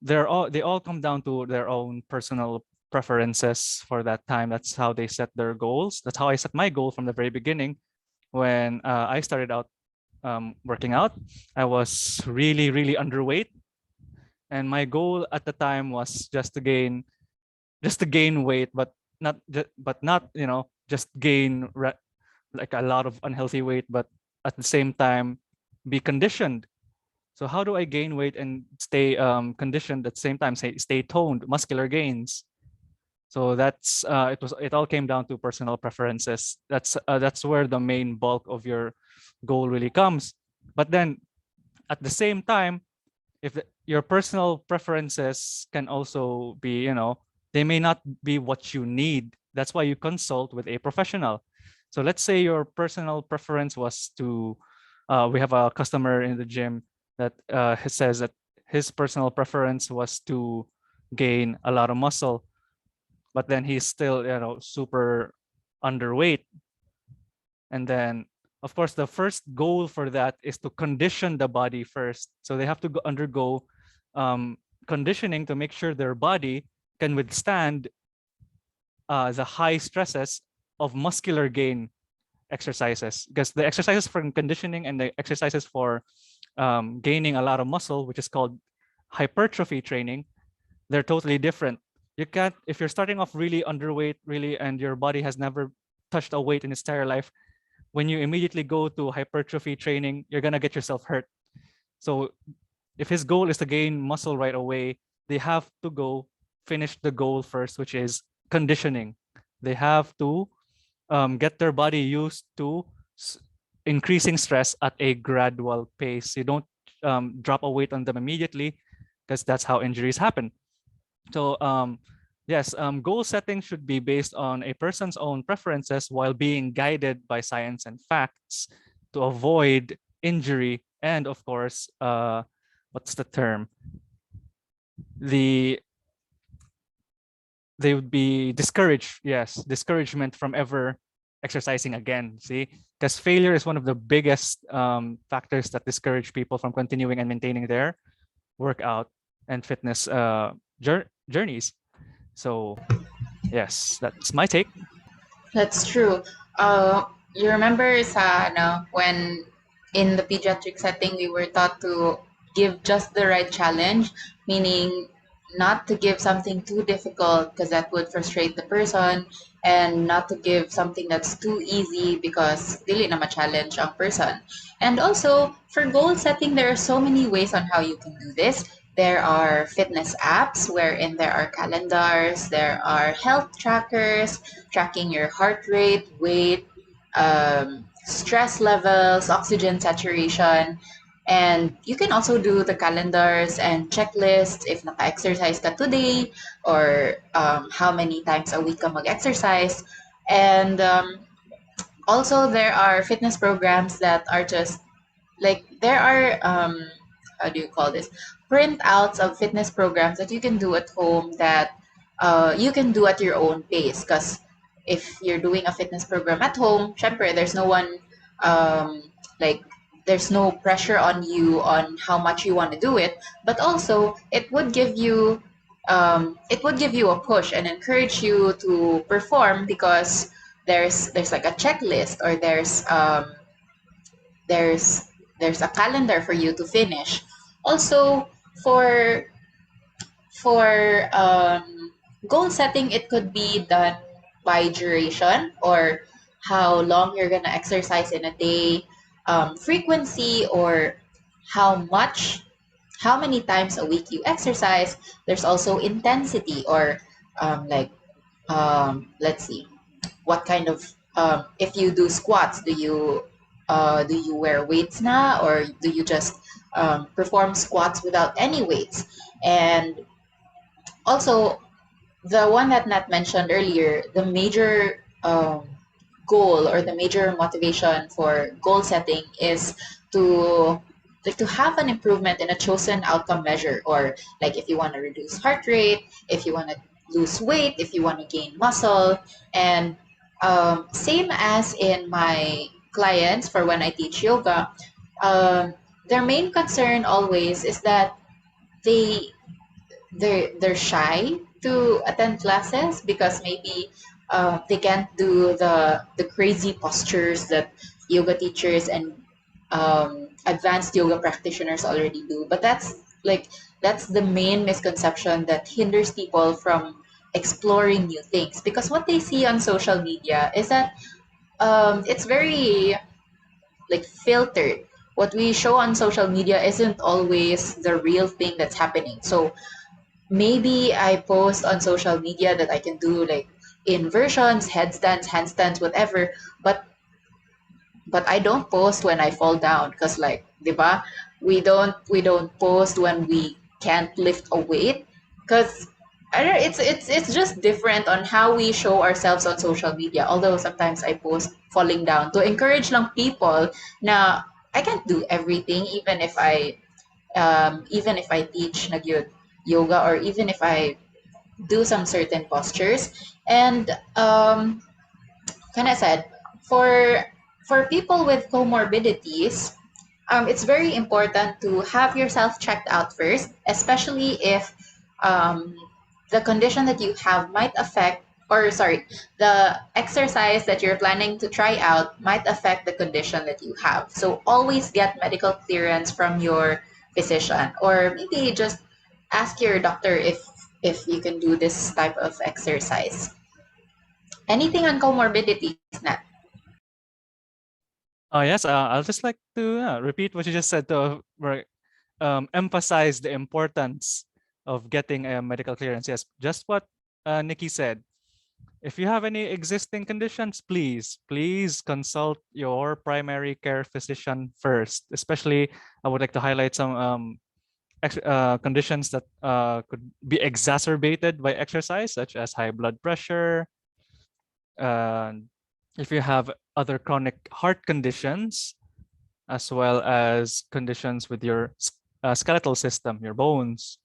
they all come down to their own personal preferences for that time. That's how they set their goals. That's how I set my goal from the very beginning. When I started out working out, I was really, really underweight, and my goal at the time was just to gain weight, but not just gain like a lot of unhealthy weight, but at the same time be conditioned. So how do I gain weight and stay conditioned at the same time? Stay toned, muscular gains. So it all came down to personal preferences. That's where the main bulk of your goal really comes. But then at the same time, if your personal preferences can also be, they may not be what you need. That's why you consult with a professional. So let's say your personal preference was to, we have a customer in the gym that says that his personal preference was to gain a lot of muscle, but then he's still, super underweight. And then, of course, the first goal for that is to condition the body first. So they have to undergo conditioning to make sure their body can withstand the high stresses of muscular gain exercises, because the exercises for conditioning and the exercises for gaining a lot of muscle, which is called hypertrophy training, they're totally different. You can't, if you're starting off really underweight, really, and your body has never touched a weight in its entire life, when you immediately go to hypertrophy training, you're gonna get yourself hurt. So if his goal is to gain muscle right away, they have to go finish the goal first, which is conditioning. They have to get their body used to increasing stress at a gradual pace. You don't drop a weight on them immediately, because that's how injuries happen. So yes, goal setting should be based on a person's own preferences while being guided by science and facts to avoid injury. And of course, what's the term? They would be discouraged. Yes, discouragement from ever exercising again. See, because failure is one of the biggest factors that discourage people from continuing and maintaining their workout and fitness journeys. So yes, that's my take. That's true. You remember sa when in the pediatric setting we were taught to give just the right challenge, meaning not to give something too difficult because that would frustrate the person, and not to give something that's too easy because dili na ma-challenge ang person. And also for goal setting, there are so many ways on how you can do this. There are fitness apps wherein there are calendars, there are health trackers tracking your heart rate, weight, stress levels, oxygen saturation, and you can also do the calendars and checklists if naka-exercise ka today or how many times a week ka mag-exercise. And also there are fitness programs that are just like there are how do you call this, printouts of fitness programs that you can do at home that you can do at your own pace, because if you're doing a fitness program at home, syempre, there's no one um, like there's no pressure on you on how much you want to do it, but also it would give you a push and encourage you to perform, because there's like a checklist, or there's there's a calendar for you to finish. Also, for for goal setting, it could be done by duration, or how long you're gonna exercise in a day, frequency, or how much how many times a week you exercise. There's also intensity, or like let's see, what kind of if you do squats, do you wear weights na, or do you just perform squats without any weights? And also, the one that Nat mentioned earlier, the major goal, or the major motivation for goal setting is to to have an improvement in a chosen outcome measure, or like if you want to reduce heart rate, if you want to lose weight, if you want to gain muscle. And same as in my clients, for when I teach yoga, um, their main concern always is that they they're shy to attend classes, because maybe they can't do the crazy postures that yoga teachers and advanced yoga practitioners already do. But that's the main misconception that hinders people from exploring new things, because what they see on social media is that it's very like filtered. What we show on social media isn't always the real thing that's happening. So maybe I post on social media that I can do like inversions, headstands, handstands, whatever, but I don't post when I fall down, because like, 'di ba? We don't post when we can't lift a weight, because I don't know, it's just different on how we show ourselves on social media. Although sometimes I post falling down to encourage lang people na I can't do everything, even if I teach nagyud yoga, or even if I do some certain postures. And kind of said, for people with comorbidities, it's very important to have yourself checked out first, especially if um, the condition that you have might affect, or sorry, the exercise that you're planning to try out might affect the condition that you have. So always get medical clearance from your physician, or maybe just ask your doctor if you can do this type of exercise. Anything on comorbidities, Nat? Yes, I'll just like to repeat what you just said to emphasize the importance of getting a medical clearance. Yes, just what Nikki said. If you have any existing conditions, please consult your primary care physician first. Especially, I would like to highlight some conditions that could be exacerbated by exercise, such as high blood pressure. If you have other chronic heart conditions, as well as conditions with your skeletal system, your bones,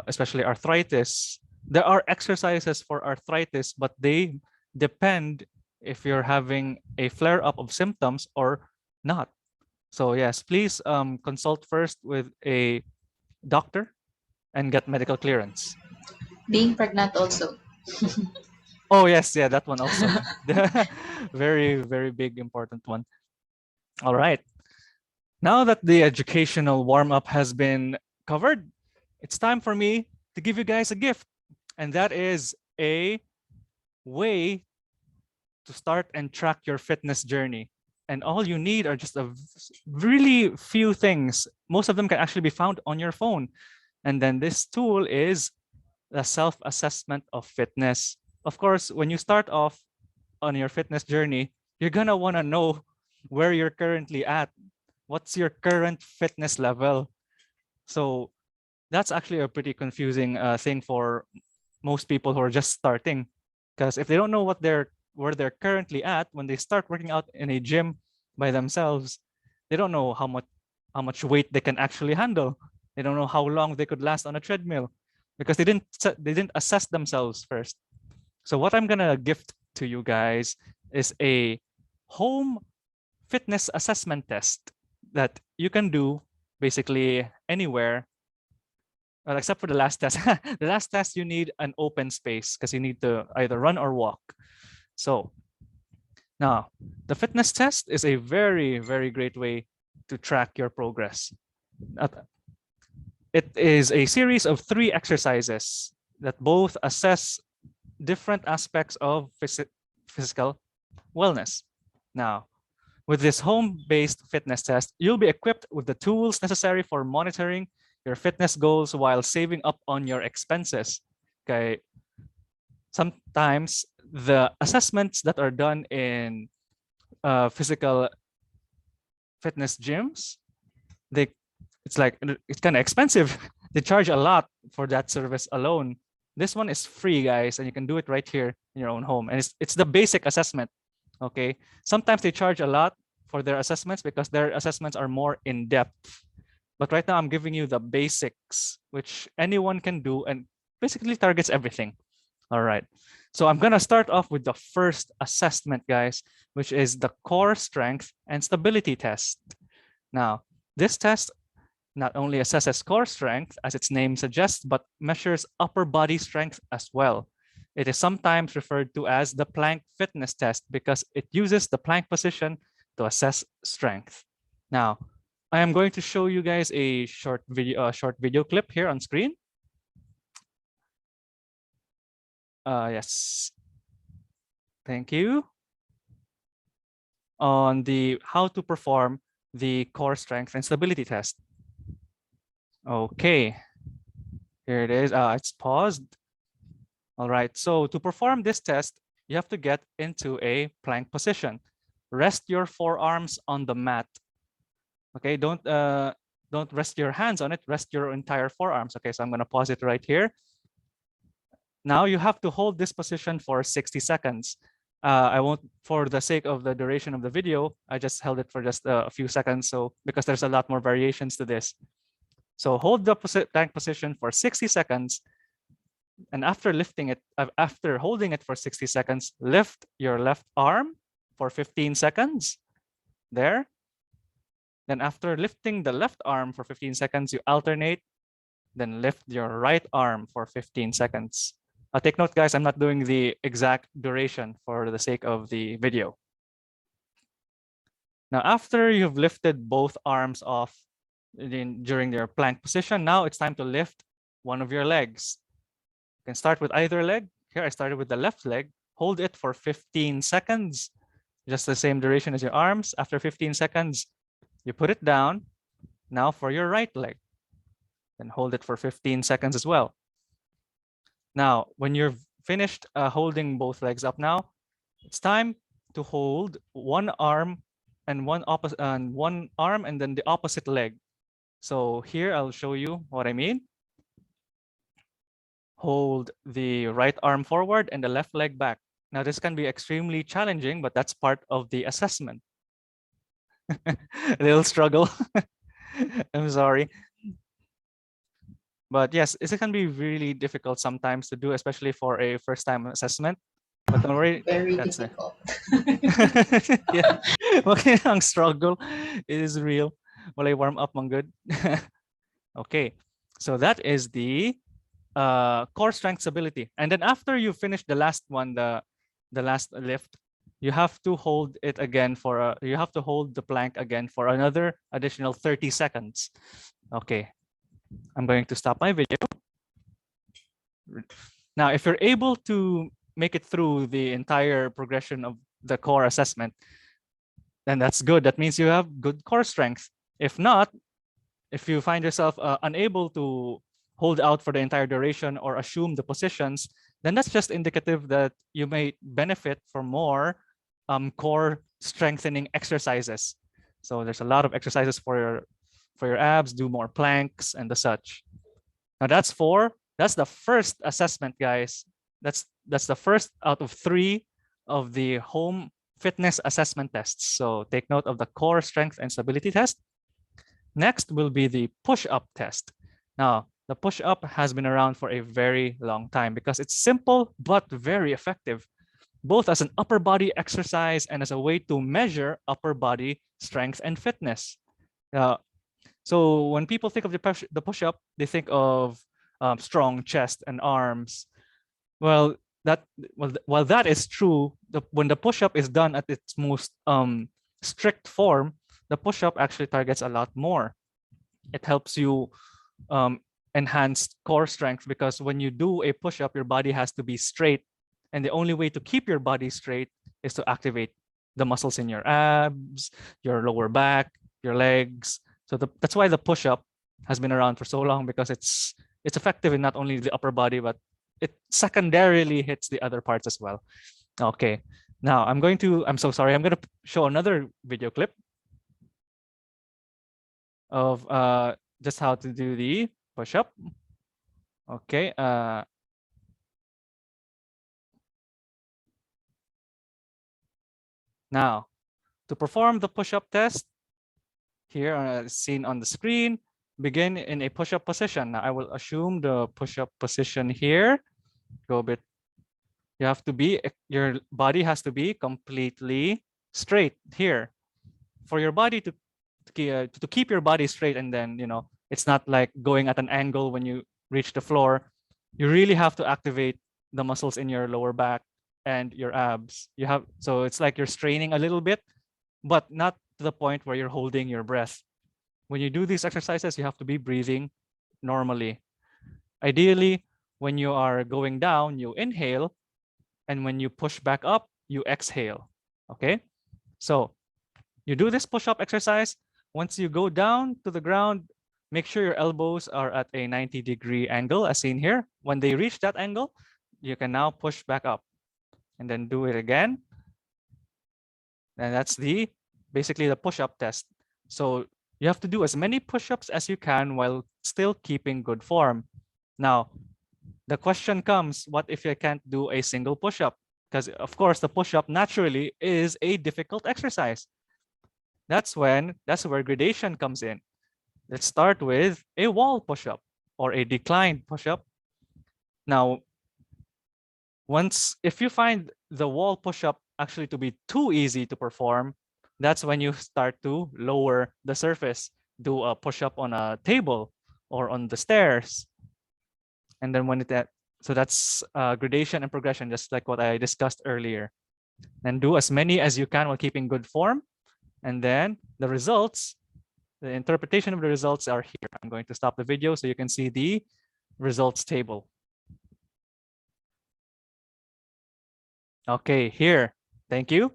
especially arthritis. There are exercises for arthritis, but they depend if you're having a flare-up of symptoms or not. So yes, please consult first with a doctor and get medical clearance. Being pregnant also. Oh yes, yeah, that one also. Very, very big, important one. All right. Now that the educational warm-up has been covered, it's time for me to give you guys a gift. And that is a way to start and track your fitness journey. And all you need are just really few things. Most of them can actually be found on your phone. And then this tool is the self-assessment of fitness. Of course, when you start off on your fitness journey, you're gonna want to know where you're currently at. What's your current fitness level? So that's actually a pretty confusing thing for most people who are just starting, because if they don't know where they're currently at when they start working out in a gym by themselves, they don't know how much weight they can actually handle. They don't know how long they could last on a treadmill because they didn't assess themselves first. So what I'm gonna gift to you guys is a home fitness assessment test that you can do basically anywhere. Well, except for the last test. The last test, you need an open space because you need to either run or walk. So now the fitness test is a very, very great way to track your progress. It is a series of 3 exercises that both assess different aspects of physical wellness. Now, with this home-based fitness test, you'll be equipped with the tools necessary for monitoring your fitness goals while saving up on your expenses. Okay. Sometimes the assessments that are done in physical fitness gyms, it's kind of expensive. They charge a lot for that service alone. This one is free, guys, and you can do it right here in your own home. And it's the basic assessment. Okay. Sometimes they charge a lot for their assessments because their assessments are more in depth. But right now I'm giving you the basics, which anyone can do and basically targets everything. All right. So I'm going to start off with the first assessment, guys, which is the core strength and stability test. Now, this test not only assesses core strength, as its name suggests, but measures upper body strength as well. It is sometimes referred to as the plank fitness test because it uses the plank position to assess strength. Now, I am going to show you guys a short video clip here on screen. Yes. Thank you. On the how to perform the core strength and stability test. Okay. Here it is. It's paused. All right. So to perform this test, you have to get into a plank position. Rest your forearms on the mat. Okay. Don't rest your hands on it. Rest your entire forearms. Okay. So I'm going to pause it right here. Now you have to hold this position for 60 seconds. I won't, for the sake of the duration of the video, I just held it for just a few seconds. So because there's a lot more variations to this. So hold the plank position for 60 seconds. And after lifting it, after holding it for 60 seconds, lift your left arm for 15 seconds. There. Then after lifting the left arm for 15 seconds, you alternate. Then lift your right arm for 15 seconds. Take note, guys, I'm not doing the exact duration for the sake of the video. Now, after you've lifted both arms off during your plank position, now it's time to lift one of your legs. You can start with either leg. Here, I started with the left leg. Hold it for 15 seconds, just the same duration as your arms. After 15 seconds, you put it down. Now for your right leg, then hold it for 15 seconds as well. Now, when you're finished holding both legs up now, it's time to hold one arm and one arm and then the opposite leg. So here I'll show you what I mean. Hold the right arm forward and the left leg back. Now this can be extremely challenging, but that's part of the assessment. A little struggle. I'm sorry. But yes, it can be really difficult sometimes to do, especially for a first-time assessment. But don't worry. Very difficult. Yeah. Okay, ang struggle is real. Walay warm up mang good. Okay, so that is the core strength stability. And then after you finish the last one, the last lift, you have to hold it again for you have to hold the plank again for another additional 30 seconds. Okay. I'm going to stop my video. Now, if you're able to make it through the entire progression of the core assessment, then that's good. That means you have good core strength. If not, if you find yourself unable to hold out for the entire duration or assume the positions, then that's just indicative that you may benefit from more core strengthening exercises. So there's a lot of exercises for your abs, do more planks and the such. Now that's the first assessment, guys. That's the first out of 3 of the home fitness assessment tests. So take note of the core strength and stability test. Next will be the push-up test. Now, the push-up has been around for a very long time because it's simple but very effective, both as an upper body exercise and as a way to measure upper body strength and fitness. So when people think of the push-up, they think of strong chest and arms. While that is true, when the push-up is done at its most strict form, the push-up actually targets a lot more. It helps you enhance core strength because when you do a push-up, your body has to be straight. And the only way to keep your body straight is to activate the muscles in your abs, your lower back, your legs. So that's why the push-up has been around for so long, because it's effective in not only the upper body, but it secondarily hits the other parts as well. Okay, now I'm so sorry. I'm going to show another video clip of just how to do the push-up. Okay. Now, to perform the push-up test, here seen on the screen, begin in a push-up position. Now, I will assume the push-up position here. Go a bit. Your body has to be completely straight here. For your body to keep your body straight, and then, it's not like going at an angle when you reach the floor. You really have to activate the muscles in your lower back and your abs. So it's like you're straining a little bit, but not to the point where you're holding your breath. When you do these exercises, you have to be breathing normally. Ideally, when you are going down, you inhale, and when you push back up, you exhale. Okay? So you do this push-up exercise. Once you go down to the ground, make sure your elbows are at a 90-degree angle, as seen here. When they reach that angle, you can now push back up, and then do it again. And that's basically the push-up test. So you have to do as many push-ups as you can while still keeping good form. Now, the question comes, what if you can't do a single push-up? Because of course, the push-up naturally is a difficult exercise. That's where gradation comes in. Let's start with a wall push-up or a declined push-up. Now, if you find the wall push-up actually to be too easy to perform, that's when you start to lower the surface. Do a push-up on a table or on the stairs. And then so that's gradation and progression, just like what I discussed earlier. And do as many as you can while keeping good form. And then the results, the interpretation of the results are here. I'm going to stop the video so you can see the results table. Okay, here. Thank you.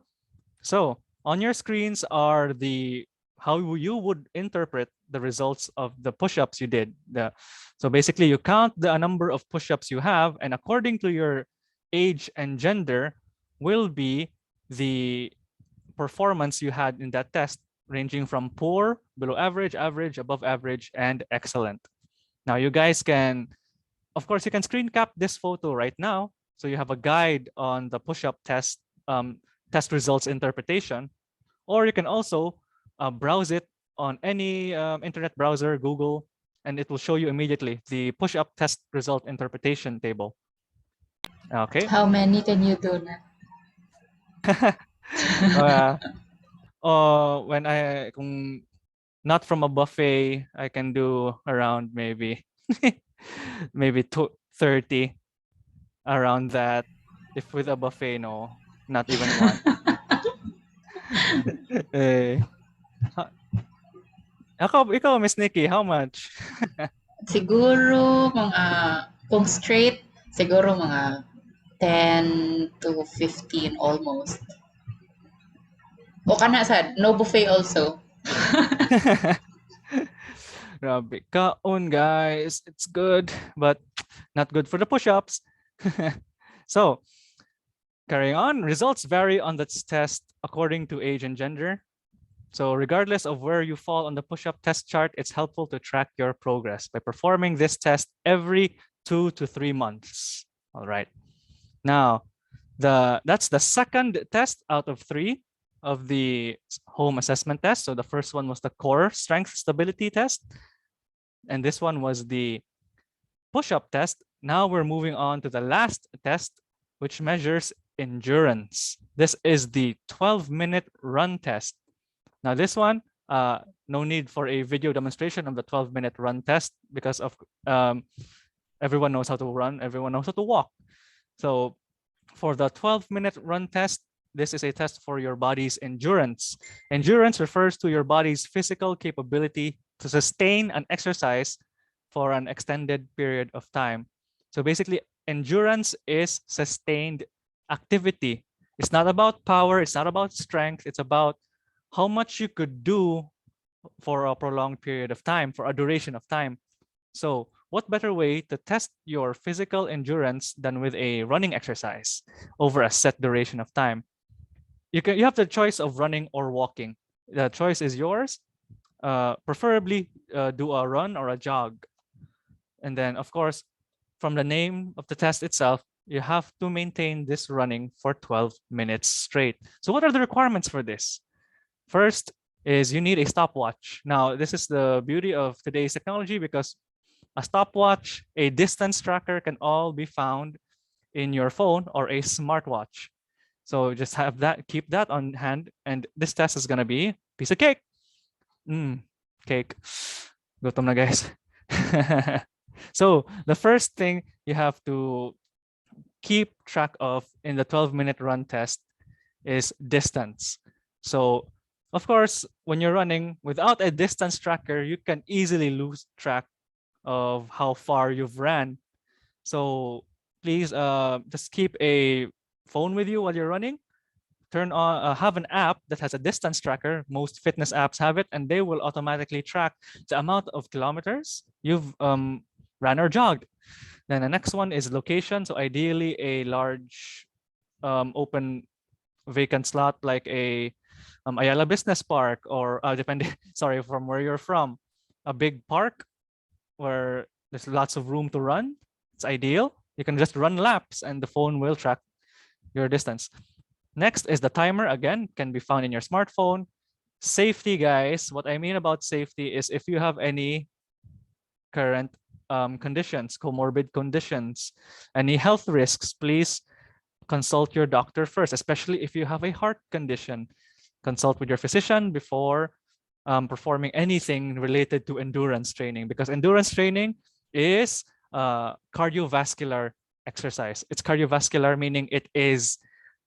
So on your screens are how you would interpret the results of the push-ups you did. So basically, you count the number of push-ups you have, and according to your age and gender will be the performance you had in that test, ranging from poor, below average, average, above average, and excellent. Now, you guys of course, you can screen cap this photo right now. So you have a guide on the push-up test results interpretation, or you can also browse it on any internet browser, Google, and it will show you immediately the push-up test result interpretation table. Okay. How many can you do now? Kung not from a buffet, I can do around maybe 30, around that. If with a buffet, no, not even one. Ikaw, Miss Nikki, how much? Siguro kung straight, siguro mga 10 to 15 almost. O kana sad, no buffet also. Grabe kaon, guys. It's good, but not good for the push-ups. So, carrying on, results vary on this test according to age and gender. So regardless of where you fall on the push-up test chart, it's helpful to track your progress by performing this test every 2 to 3 months. All right. Now, that's the second test out of 3 of the home assessment test. So the first one was the core strength stability test. And this one was the push-up test. Now we're moving on to the last test, which measures endurance. This is the 12-minute run test. Now this one, no need for a video demonstration of the 12-minute run test because of everyone knows how to run, everyone knows how to walk. So for the 12-minute run test, this is a test for your body's endurance. Endurance refers to your body's physical capability to sustain an exercise for an extended period of time. So basically, endurance is sustained activity. It's not about power, it's not about strength, it's about how much you could do for a prolonged period of time, for a duration of time. So what better way to test your physical endurance than with a running exercise over a set duration of time? You have the choice of running or walking. The choice is yours. Preferably do a run or a jog. And then, of course, from the name of the test itself, you have to maintain this running for 12 minutes straight. So what are the requirements for this? First is you need a stopwatch. Now, this is the beauty of today's technology because a stopwatch, a distance tracker can all be found in your phone or a smartwatch. So just have that, keep that on hand. And this test is going to be piece of cake. Cake. Gutom na guys. So the first thing you have to keep track of in the 12-minute run test is distance. So of course, when you're running without a distance tracker, you can easily lose track of how far you've ran. So please just keep a phone with you while you're running. Turn on, have an app that has a distance tracker. Most fitness apps have it, and they will automatically track the amount of kilometers you've ran or jogged. Then the next one is location. So ideally a large open vacant slot like a Ayala Business Park or depending, sorry, from where you're from, a big park where there's lots of room to run. It's ideal. You can just run laps and the phone will track your distance. Next is the timer. Again, can be found in your smartphone. Safety, guys. What I mean about safety is if you have any current conditions, comorbid conditions, any health risks, please consult your doctor first, especially if you have a heart condition. Consult with your physician before performing anything related to endurance training, because endurance training is cardiovascular exercise. It's cardiovascular, meaning it is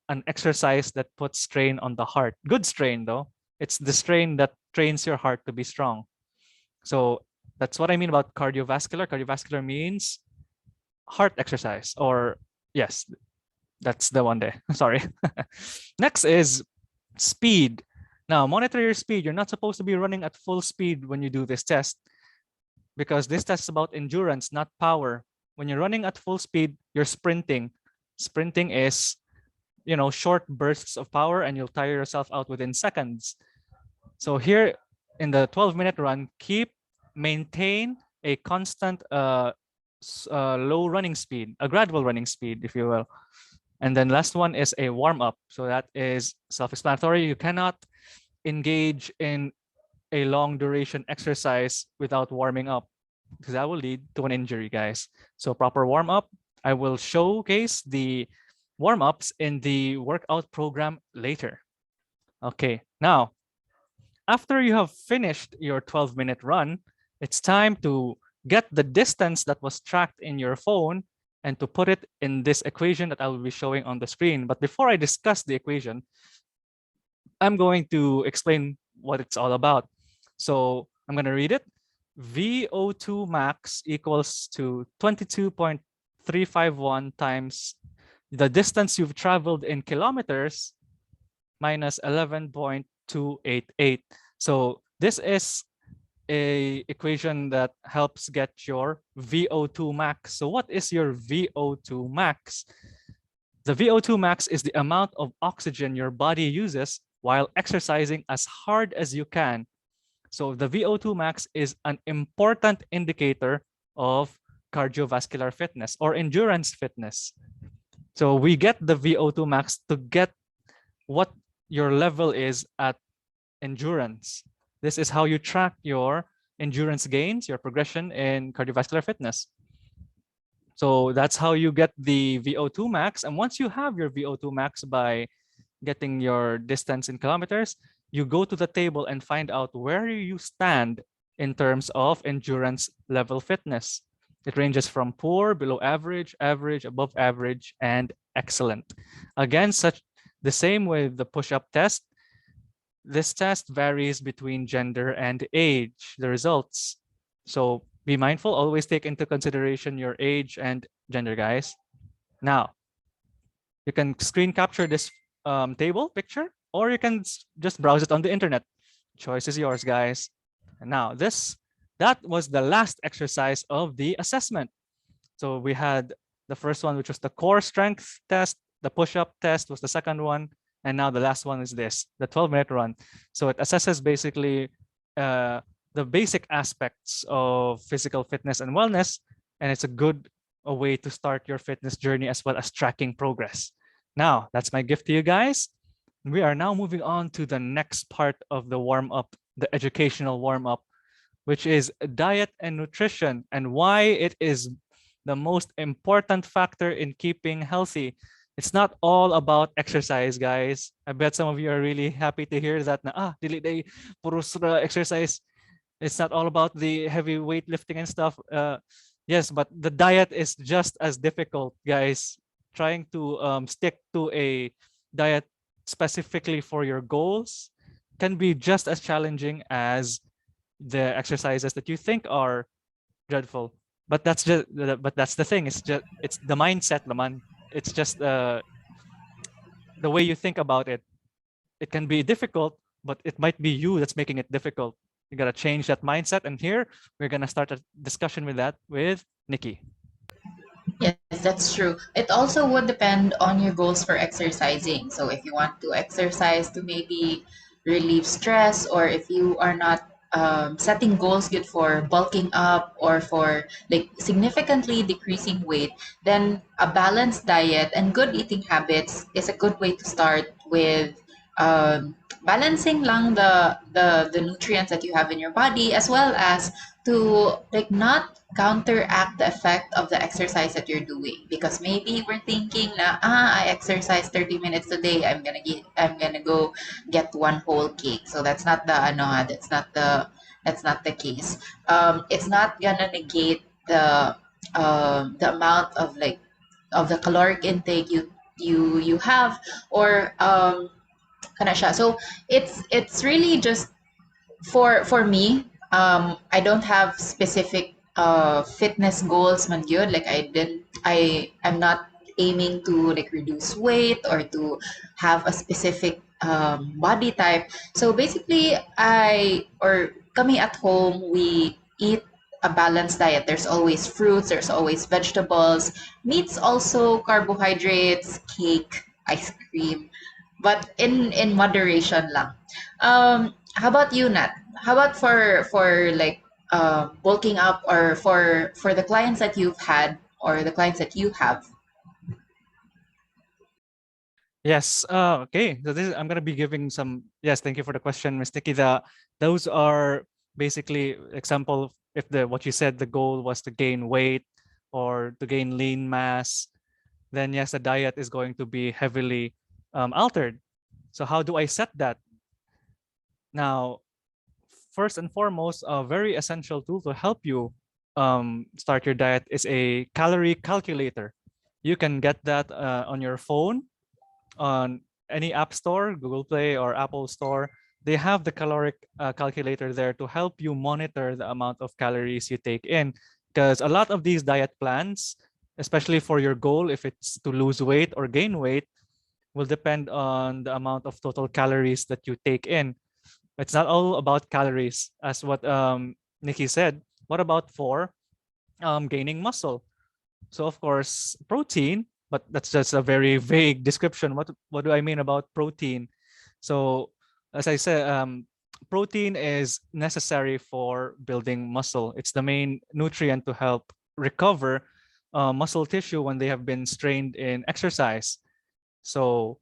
an exercise that puts strain on the heart. Good strain, though. It's the strain that trains your heart to be strong. So that's what I mean about cardiovascular. Cardiovascular means heart exercise, or yes, that's the one there. Sorry. Next is speed. Now, monitor your speed. You're not supposed to be running at full speed when you do this test, because this test is about endurance, not power. When you're running at full speed, you're sprinting. Sprinting is, you know, short bursts of power, and you'll tire yourself out within seconds. So here in the 12-minute run, maintain a constant low running speed, a gradual running speed, if you will. And then last one is a warm-up. So that is self-explanatory. You cannot engage in a long duration exercise without warming up, because that will lead to an injury, guys. So proper warm-up. I will showcase the warm-ups in the workout program later. Okay, now, after you have finished your 12-minute run, it's time to get the distance that was tracked in your phone and to put it in this equation that I will be showing on the screen. But before I discuss the equation, I'm going to explain what it's all about. So I'm going to read it. VO2 max equals to 22.351 times the distance you've traveled in kilometers minus 11.288. So this is a equation that helps get your VO2 max. So what is your VO2 max? The VO2 max is the amount of oxygen your body uses while exercising as hard as you can. So the VO2 max is an important indicator of cardiovascular fitness or endurance fitness. So we get the VO2 max to get what your level is at endurance. This is how you track your endurance gains, your progression in cardiovascular fitness. So that's how you get the VO2 max. And once you have your VO2 max by getting your distance in kilometers, you go to the table and find out where you stand in terms of endurance level fitness. It ranges from poor, below average, average, above average, and excellent. Again, the same with the push-up test. This test varies between gender and age, the results. So be mindful, always take into consideration your age and gender, guys. Now, you can screen capture this table picture, or you can just browse it on the internet. Choice is yours, guys. And now that was the last exercise of the assessment. So we had the first one, which was the core strength test. The push-up test was the second one. And now the last one is this, the 12-minute run. So it assesses basically the basic aspects of physical fitness and wellness. And it's a good way to start your fitness journey as well as tracking progress. Now, that's my gift to you guys. We are now moving on to the next part of the warm-up, the educational warm-up, which is diet and nutrition and why it is the most important factor in keeping healthy. It's not all about exercise, guys. I bet some of you are really happy to hear that. Dili day puro exercise. It's not all about the heavy weightlifting and stuff. Yes, but the diet is just as difficult, guys. Trying to stick to a diet specifically for your goals can be just as challenging as the exercises that you think are dreadful. But that's the thing. It's the mindset, Laman. It's just the way you think about it. It can be difficult, but it might be you that's making it difficult. You gotta change that mindset. And here we're gonna start a discussion with that with Nikki. Yes, that's true. It also would depend on your goals for exercising. So if you want to exercise to maybe relieve stress, or if you are not setting goals good for bulking up or for like significantly decreasing weight, then a balanced diet and good eating habits is a good way to start with balancing lang the nutrients that you have in your body, as well as to like not counteract the effect of the exercise that you're doing, because maybe we're thinking na I exercise 30 minutes a day, I'm gonna go get one whole cake. So that's not the that's not the case. It's not gonna negate the amount of like of the caloric intake you have, or kana siya. So it's really just for me. I don't have specific fitness goals man yun. Like I'm not aiming to like reduce weight or to have a specific body type. So basically coming at home, we eat a balanced diet. There's always fruits, there's always vegetables, meats, also carbohydrates, cake, ice cream, but in moderation lang. How about you, Nat? How about for like bulking up, or for the clients that you've had or the clients that you have? Yes. Okay. So I'm gonna be giving some. Yes. Thank you for the question, Ms. Nikki. Those are basically example. If what you said, the goal was to gain weight or to gain lean mass, then yes, the diet is going to be heavily altered. So how do I set that? Now, first and foremost, a very essential tool to help you start your diet is a calorie calculator. You can get that on your phone, on any app store, Google Play or Apple Store. They have the caloric calculator there to help you monitor the amount of calories you take in. Because a lot of these diet plans, especially for your goal, if it's to lose weight or gain weight, will depend on the amount of total calories that you take in. It's not all about calories, as what Nikki said. What about for gaining muscle? So of course, protein, but that's just a very vague description. What do I mean about protein? So as I said, protein is necessary for building muscle. It's the main nutrient to help recover muscle tissue when they have been strained in exercise. So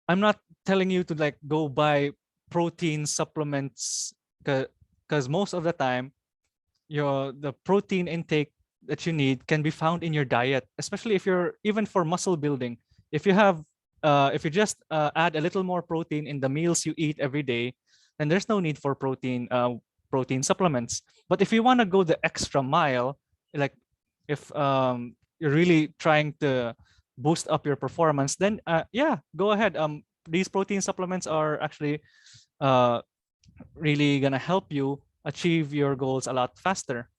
I'm not telling you to like go buy protein supplements, because most of the time the protein intake that you need can be found in your diet, especially if you're even for muscle building. If you have if you just add a little more protein in the meals you eat every day, then there's no need for protein supplements. But if you want to go the extra mile, like if you're really trying to boost up your performance, then yeah, go ahead. These protein supplements are actually really gonna help you achieve your goals a lot faster.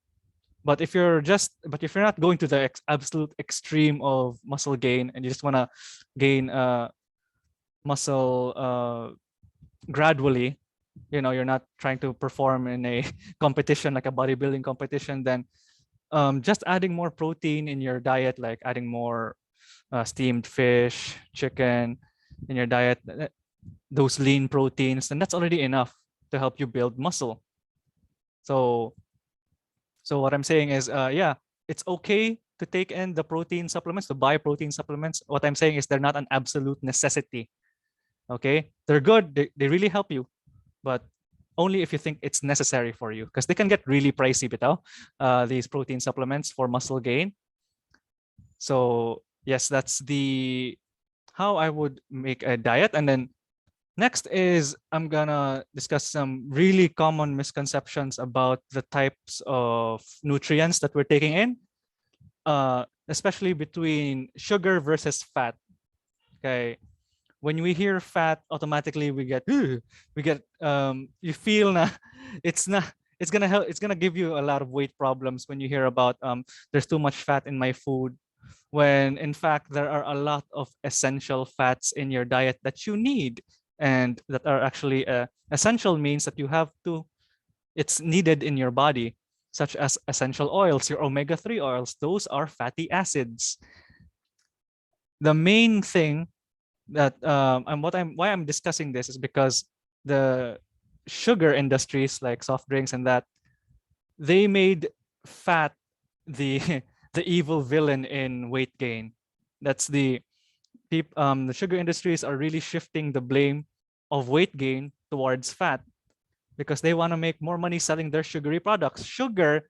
But if you're not going to the absolute extreme of muscle gain, and you just want to gain muscle gradually, you're not trying to perform in a competition like a bodybuilding competition, then just adding more protein in your diet, like adding more steamed fish, chicken in your diet, those lean proteins, and that's already enough to help you build muscle. So what I'm saying is, yeah, it's okay to take in the protein supplements, to buy protein supplements. What I'm saying is they're not an absolute necessity. Okay, they're good. They really help you, but only if you think it's necessary for you, because they can get really pricey, bitaw, these protein supplements for muscle gain. So yes, that's how I would make a diet. And then next is I'm gonna discuss some really common misconceptions about the types of nutrients that we're taking in, especially between sugar versus fat. Okay, when we hear fat, automatically we get you feel na it's gonna give you a lot of weight problems when you hear about there's too much fat in my food, when in fact there are a lot of essential fats in your diet that you need, and that are actually essential means that it's needed in your body, such as essential oils, your omega-3 oils. Those are fatty acids. The main thing that why I'm discussing this is because the sugar industries, like soft drinks and that, they made fat the the evil villain in weight gain. That's the sugar industries are really shifting the blame of weight gain towards fat, because they want to make more money selling their sugary products. Sugar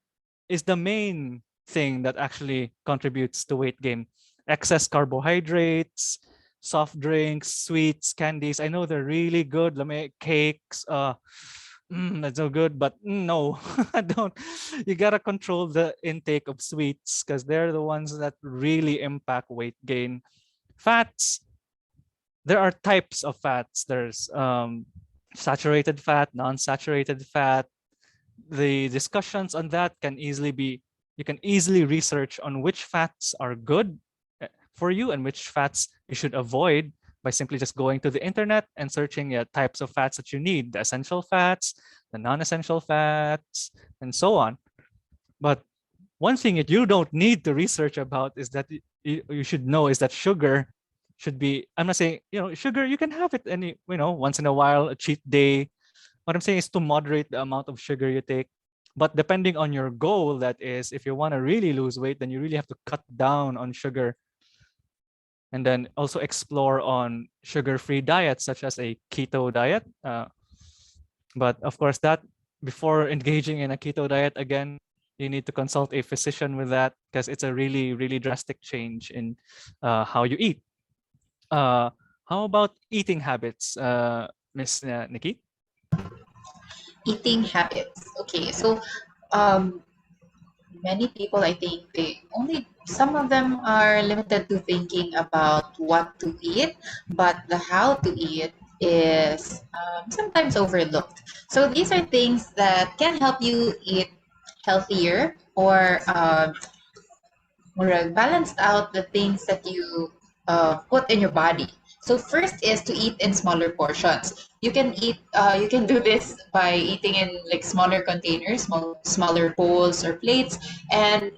is the main thing that actually contributes to weight gain. Excess carbohydrates, soft drinks, sweets, candies. I know they're really good. Cakes, that's so good, but no, don't. You gotta control the intake of sweets, because they're the ones that really impact weight gain. Fats, there are types of fats. There's saturated fat, non-saturated fat. The discussions on that you can easily research on which fats are good for you and which fats you should avoid by simply just going to the internet and searching types of fats that you need, the essential fats, the non-essential fats, and so on. But one thing that you don't need to research about is that you should know is that sugar should be, I'm not saying, sugar, you can have it once in a while, a cheat day. What I'm saying is to moderate the amount of sugar you take. But depending on your goal, that is, if you want to really lose weight, then you really have to cut down on sugar. And then also explore on sugar-free diets, such as a keto diet. But of course, that before engaging in a keto diet, again, you need to consult a physician with that, because it's a really, really drastic change in how you eat. How about eating habits, Miss Nikki? Eating habits. Okay, so many people, I think some of them are limited to thinking about what to eat, but the how to eat is sometimes overlooked. So these are things that can help you eat healthier, or balanced out the things that you put in your body. So first is to eat in smaller portions. You can do this by eating in like smaller containers, smaller bowls or plates, and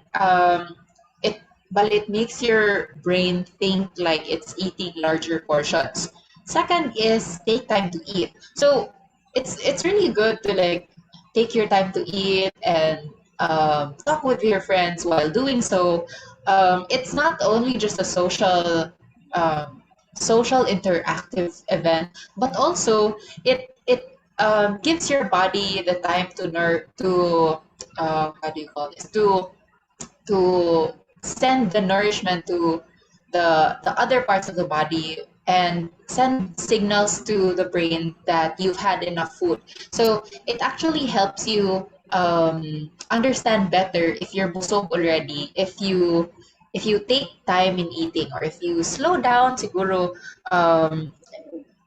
it makes your brain think like it's eating larger portions. Second is take time to eat. So it's really good to like take your time to eat and talk with your friends while doing so. It's not only just a um, social interactive event, but also it gives your body the time to how do you call this, to send the nourishment to the other parts of the body and send signals to the brain that you've had enough food. So it actually helps you understand better if you're busog already, if you take time in eating, or if you slow down siguro um,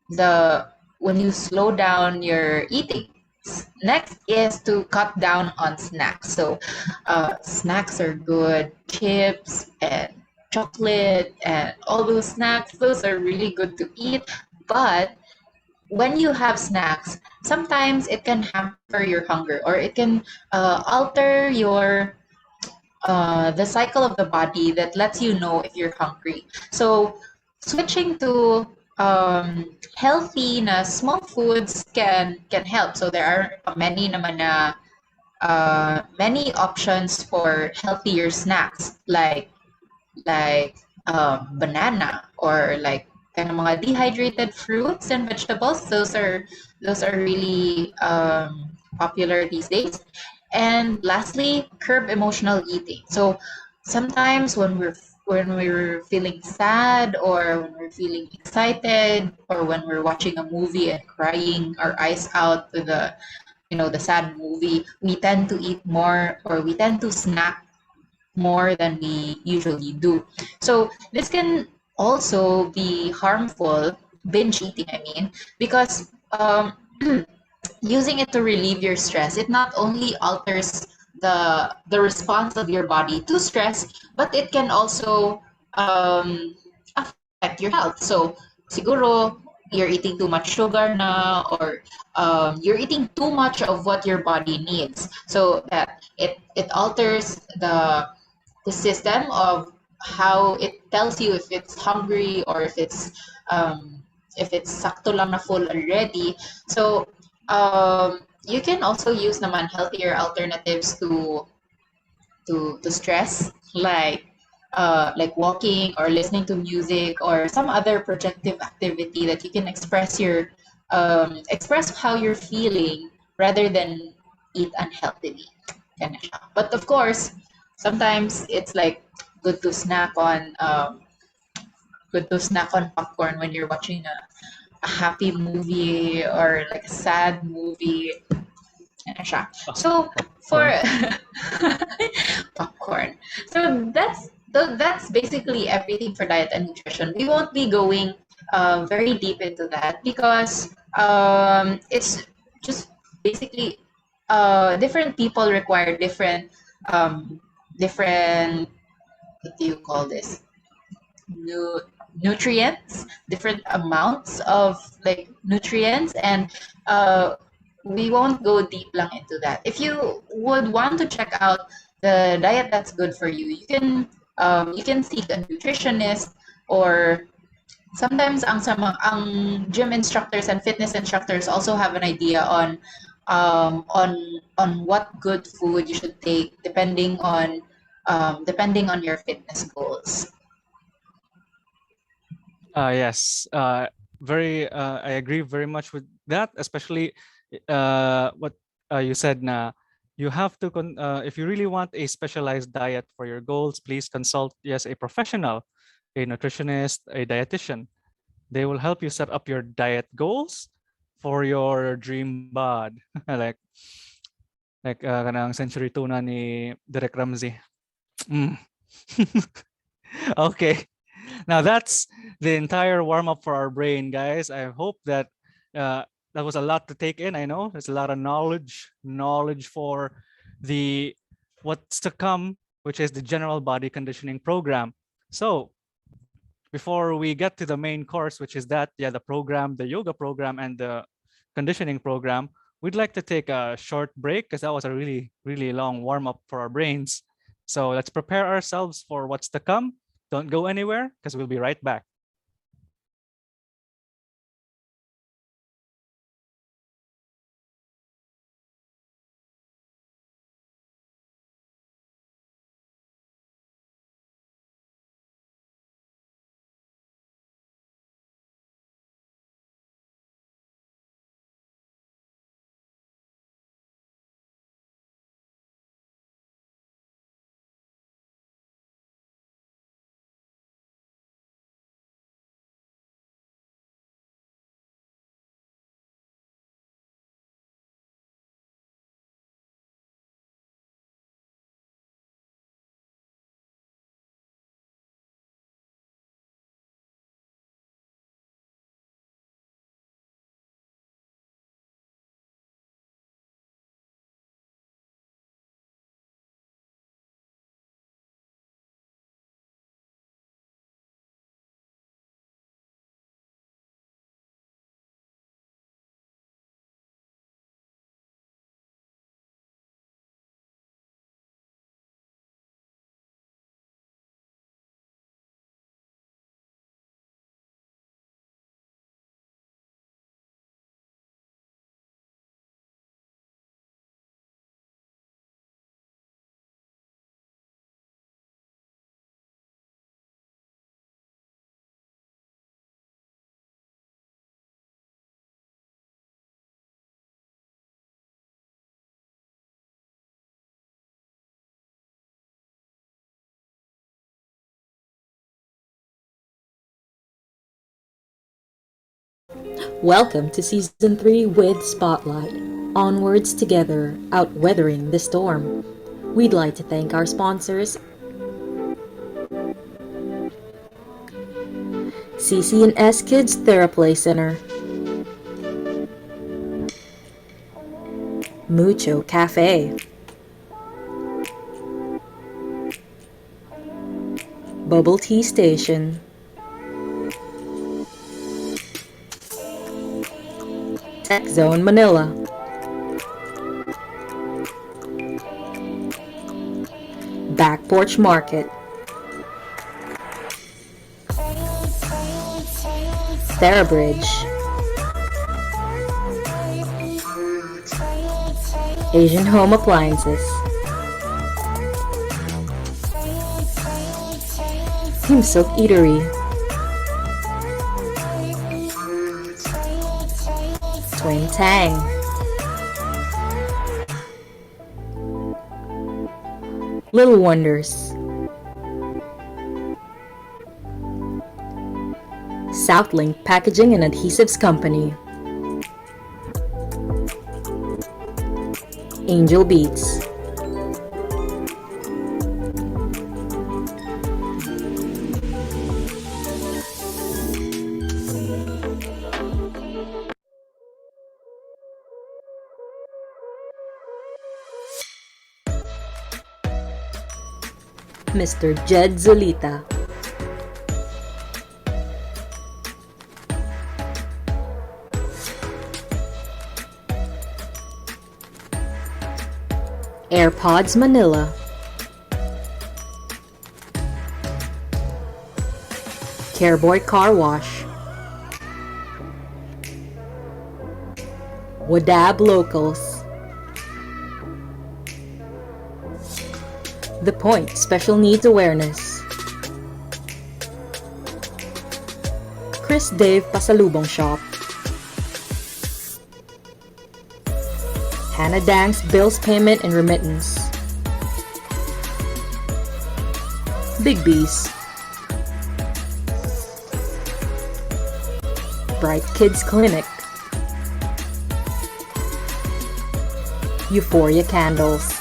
the when you slow down your eating. Next is to cut down on snacks. So snacks are good. Chips and chocolate and all those snacks, those are really good to eat. But when you have snacks, sometimes it can hamper your hunger, or it can alter your the cycle of the body that lets you know if you're hungry. So switching to healthy na small foods can help. So there are many naman na many options for healthier snacks like banana, or like kind of mga dehydrated fruits and vegetables. Those are really popular these days. And lastly, curb emotional eating. So sometimes when we're feeling sad, or when we're feeling excited, or when we're watching a movie and crying our eyes out with the sad movie, we tend to eat more, or we tend to snack more than we usually do. So this can also be harmful, binge eating, I mean, because using it to relieve your stress, it not only alters the response of your body to stress, but it can also affect your health. So siguro you're eating too much sugar na, or you're eating too much of what your body needs, so that it alters the system of how it tells you if it's hungry, or if it's sakto lang na full already. So you can also use naman healthier alternatives to stress, like walking, or listening to music, or some other projective activity that you can express how you're feeling, rather than eat unhealthily. Ganun siya. But of course, sometimes it's like good to snack on popcorn when you're watching a happy movie, or like a sad movie. Ano siya. So for popcorn. So that's basically everything for diet and nutrition. We won't be going very deep into that, because it's just basically different people require different what do you call this, nutrients, different amounts of like nutrients, and uh, we won't go deep lang into that. If you would want to check out the diet that's good for you, you can seek a nutritionist, or sometimes ang gym instructors and fitness instructors also have an idea on what good food you should take, depending on your fitness goals. Yes, I agree very much with that, especially what you said na you have to, if you really want a specialized diet for your goals, please consult, yes, a professional, a nutritionist, a dietitian. They will help you set up your diet goals for your dream bod. like kanang century tuna ni Derek Ramsey. Mm. Okay. Now that's the entire warm up for our brain, guys. I hope that that was a lot to take in. I know there's a lot of knowledge for the what's to come, which is the general body conditioning program. So before we get to the main course, which is the program, the yoga program, and the conditioning program, we'd like to take a short break, because that was a really, really long warm up for our brains. So let's prepare ourselves for what's to come. Don't go anywhere, because we'll be right back. Welcome to Season 3 with Spotlight. Onwards together, outweathering the storm. We'd like to thank our sponsors, CC&S Kids Therapy Center, Mucho Cafe, Bubble Tea Station, Tech Zone Manila, Back Porch Market, Therabridge, Asian Home Appliances, Team Silk Eatery, Twin Tang, Little Wonders, Southlink Packaging and Adhesives Company, Angel Beats, Mr. Jed Zulita, AirPods Manila, Careboy Car Wash, Wadab Locals, The Point Special Needs Awareness, Chris Dave Pasalubong Shop, Hannah Dang's Bills Payment and Remittance, Big B's, Bright Kids Clinic, Euphoria Candles.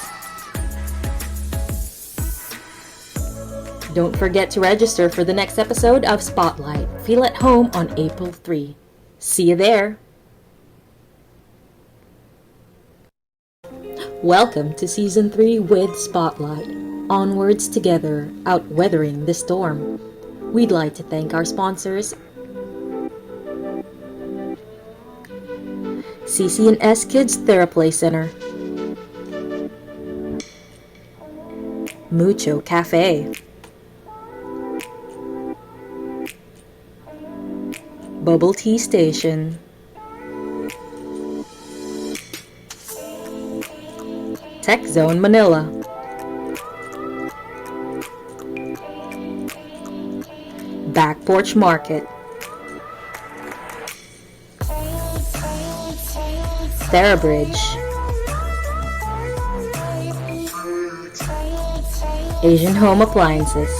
Don't forget to register for the next episode of Spotlight. Feel at home on April 3. See you there! Welcome to Season 3 with Spotlight. Onwards together, outweathering the storm. We'd like to thank our sponsors, CC&S Kids Therapy Center, Mucho Cafe, Bubble Tea Station, Tech Zone Manila, Back Porch Market, Therabridge, Asian Home Appliances,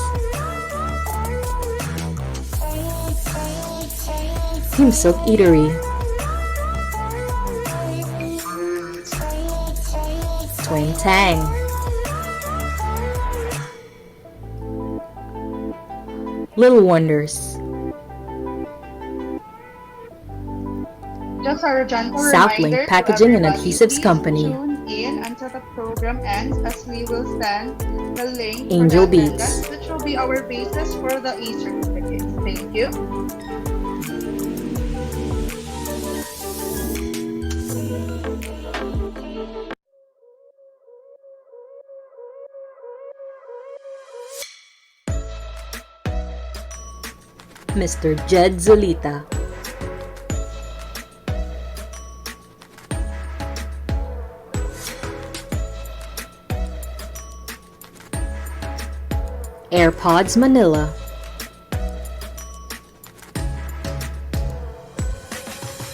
Team Silk Eatery, Twin Tang, Little Wonders, Just a gentle Southlink reminder Packaging to and everybody, Adhesives please Company, tune in until the program ends, as we will send the link Angel for the Beats, attendance, which will be our basis for the e-certificates. Thank you. Mr. Jed Zulita, AirPods Manila,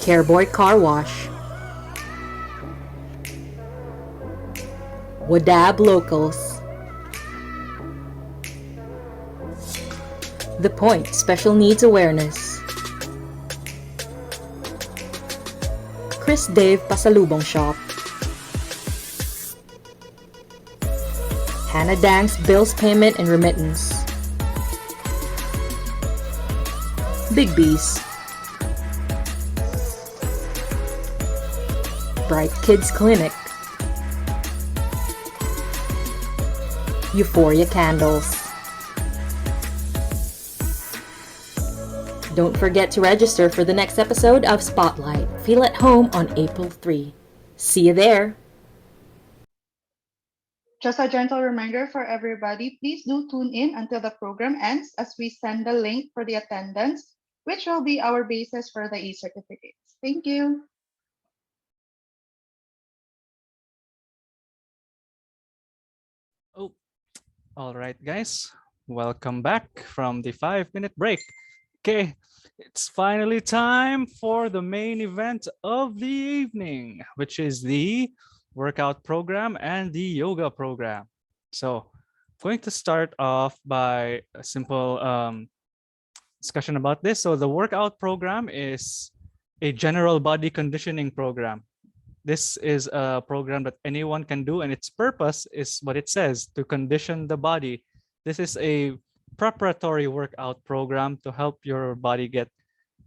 Careboy Car Wash, Wadab Locals, The Point Special Needs Awareness, Chris Dave Pasalubong Shop, Hannah Dang's Bills Payment and Remittance, Big B's, Bright Kids Clinic, Euphoria Candles. Don't forget to register for the next episode of Spotlight. Feel at home on April 3. See you there! Just a gentle reminder for everybody, please do tune in until the program ends as we send the link for the attendance, which will be our basis for the e-certificates. Thank you. Oh, all right, guys. Welcome back from the 5-minute break. Okay, it's finally time for the main event of the evening, which is the workout program and the yoga program. So I'm going to start off by a simple discussion about this. So the workout program is a general body conditioning program. This is a program that anyone can do, and its purpose is what it says, to condition the body. This is a preparatory workout program to help your body get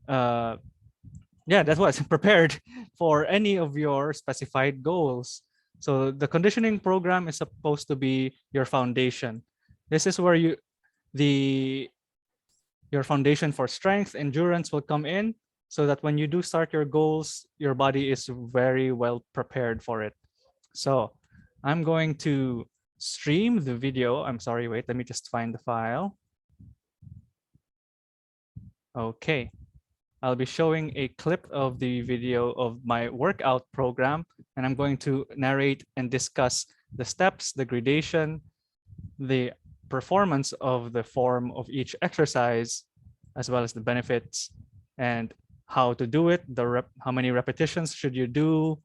that's what prepared for any of your specified goals. So the conditioning program is supposed to be your foundation. This is where your foundation for strength, endurance will come in, so that when you do start your goals, your body is very well prepared for it. So I'm going to stream the video. I'm sorry, wait, let me just find the file. Okay, I'll be showing a clip of the video of my workout program, and I'm going to narrate and discuss the steps, the gradation, the performance of the form of each exercise, as well as the benefits and how to do it, how many repetitions should you do,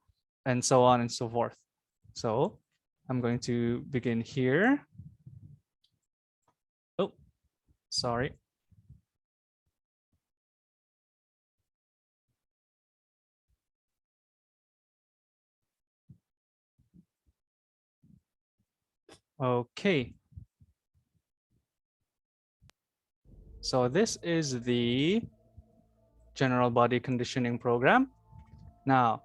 and so on and so forth. So I'm going to begin here. Oh, sorry. Okay. So this is the general body conditioning program. Now,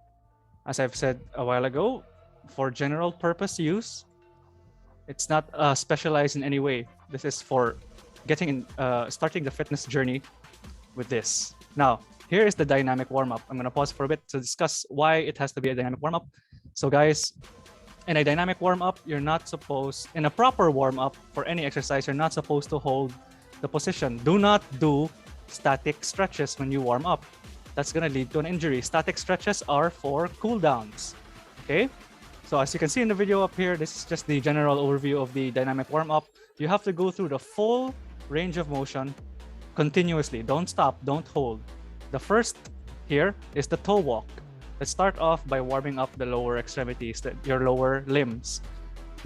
as I've said a while ago, for general purpose use, it's not specialized in any way. This is for starting the fitness journey with this. Now, here is the dynamic warm-up. I'm gonna pause for a bit to discuss why it has to be a dynamic warm-up. So guys, in a dynamic warm-up, in a proper warm-up for any exercise, you're not supposed to hold the position. Do not do static stretches when you warm up. That's gonna lead to an injury. Static stretches are for cool downs, okay? So as you can see in the video up here, this is just the general overview of the dynamic warm-up. You have to go through the full range of motion continuously. Don't stop, don't hold. The first here is the toe walk. Let's start off by warming up the lower extremities, your lower limbs.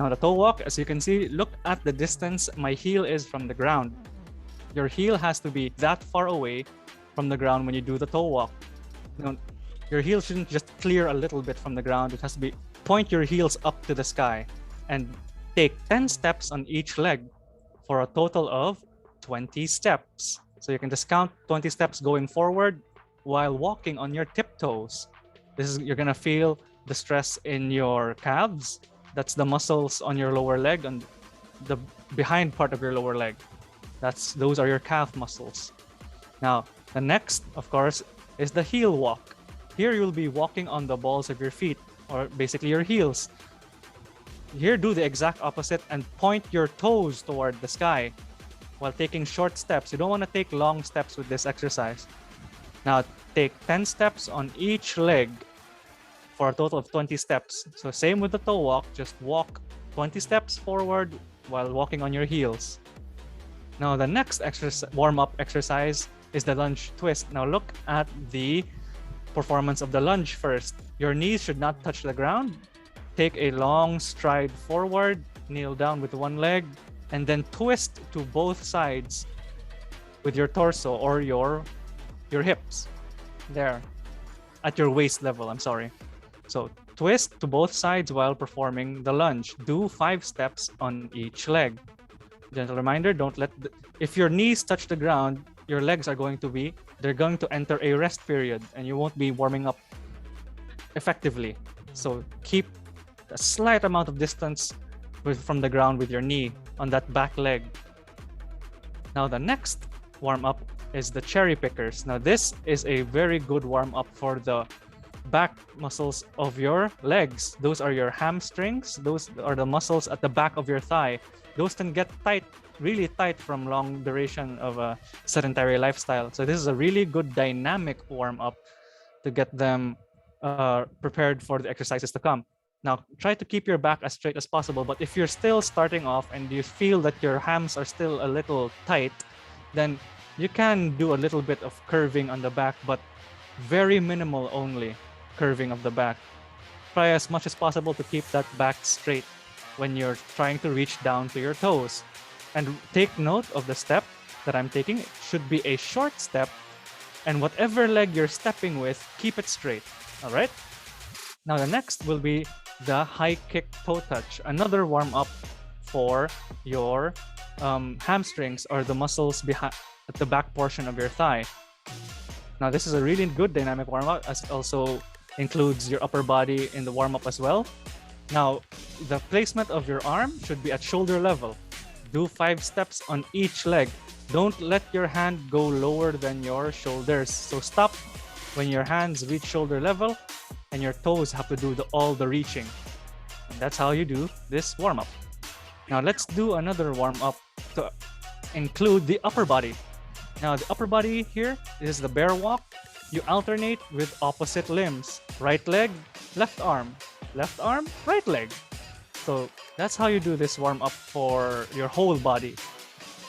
Now the toe walk, as you can see, look at the distance my heel is from the ground. Your heel has to be that far away from the ground when you do the toe walk. Now, your heel shouldn't just clear a little bit from the ground. It has to be, point your heels up to the sky and take 10 steps on each leg for a total of 20 steps. So you can just count 20 steps going forward while walking on your tiptoes. You're gonna feel the stress in your calves. That's the muscles on your lower leg and the behind part of your lower leg. Those are your calf muscles. Now, the next, of course, is the heel walk. Here you'll be walking on the balls of your feet, or basically your heels. Here, do the exact opposite and point your toes toward the sky while taking short steps. You don't want to take long steps with this exercise. Now, take 10 steps on each leg for a total of 20 steps. So same with the toe walk, just walk 20 steps forward while walking on your heels. Now, the next warm-up exercise is the lunge twist. Now, look at the performance of the lunge first. Your knees should not touch the ground. Take a long stride forward, kneel down with one leg, and then twist to both sides with your torso or your hips. There. at your waist level. I'm sorry. So twist to both sides while performing the lunge. Do 5 steps on each leg. Gentle reminder, don't let if your knees touch the ground, your legs are going to they're going to enter a rest period and you won't be warming up effectively. So keep a slight amount of distance from the ground with your knee on that back leg. Now the next warm-up is the cherry pickers. Now this is a very good warm-up for the back muscles of your legs. Those are your hamstrings. Those are the muscles at the back of your thigh. Those can get tight, really tight from long duration of a sedentary lifestyle. So this is a really good dynamic warm-up to get them prepared for the exercises to come. Now, try to keep your back as straight as possible, but if you're still starting off and you feel that your hams are still a little tight, then you can do a little bit of curving on the back, but very minimal only curving of the back. Try as much as possible to keep that back straight when you're trying to reach down to your toes. And take note of the step that I'm taking. It should be a short step, and whatever leg you're stepping with, keep it straight. All right? Now the next will be the high kick toe touch, another warm up for your hamstrings or the muscles behind at the back portion of your thigh. Now this is a really good dynamic warm up, as also includes your upper body in the warm up as well. Now the placement of your arm should be at shoulder level. Do 5 steps on each leg. Don't let your hand go lower than your shoulders. So stop when your hands reach shoulder level and your toes have to do all the reaching. And that's how you do this warm-up. Now let's do another warm-up to include the upper body. Now the upper body here is the bear walk. You alternate with opposite limbs. Right leg, left arm, right leg. So that's how you do this warm-up for your whole body.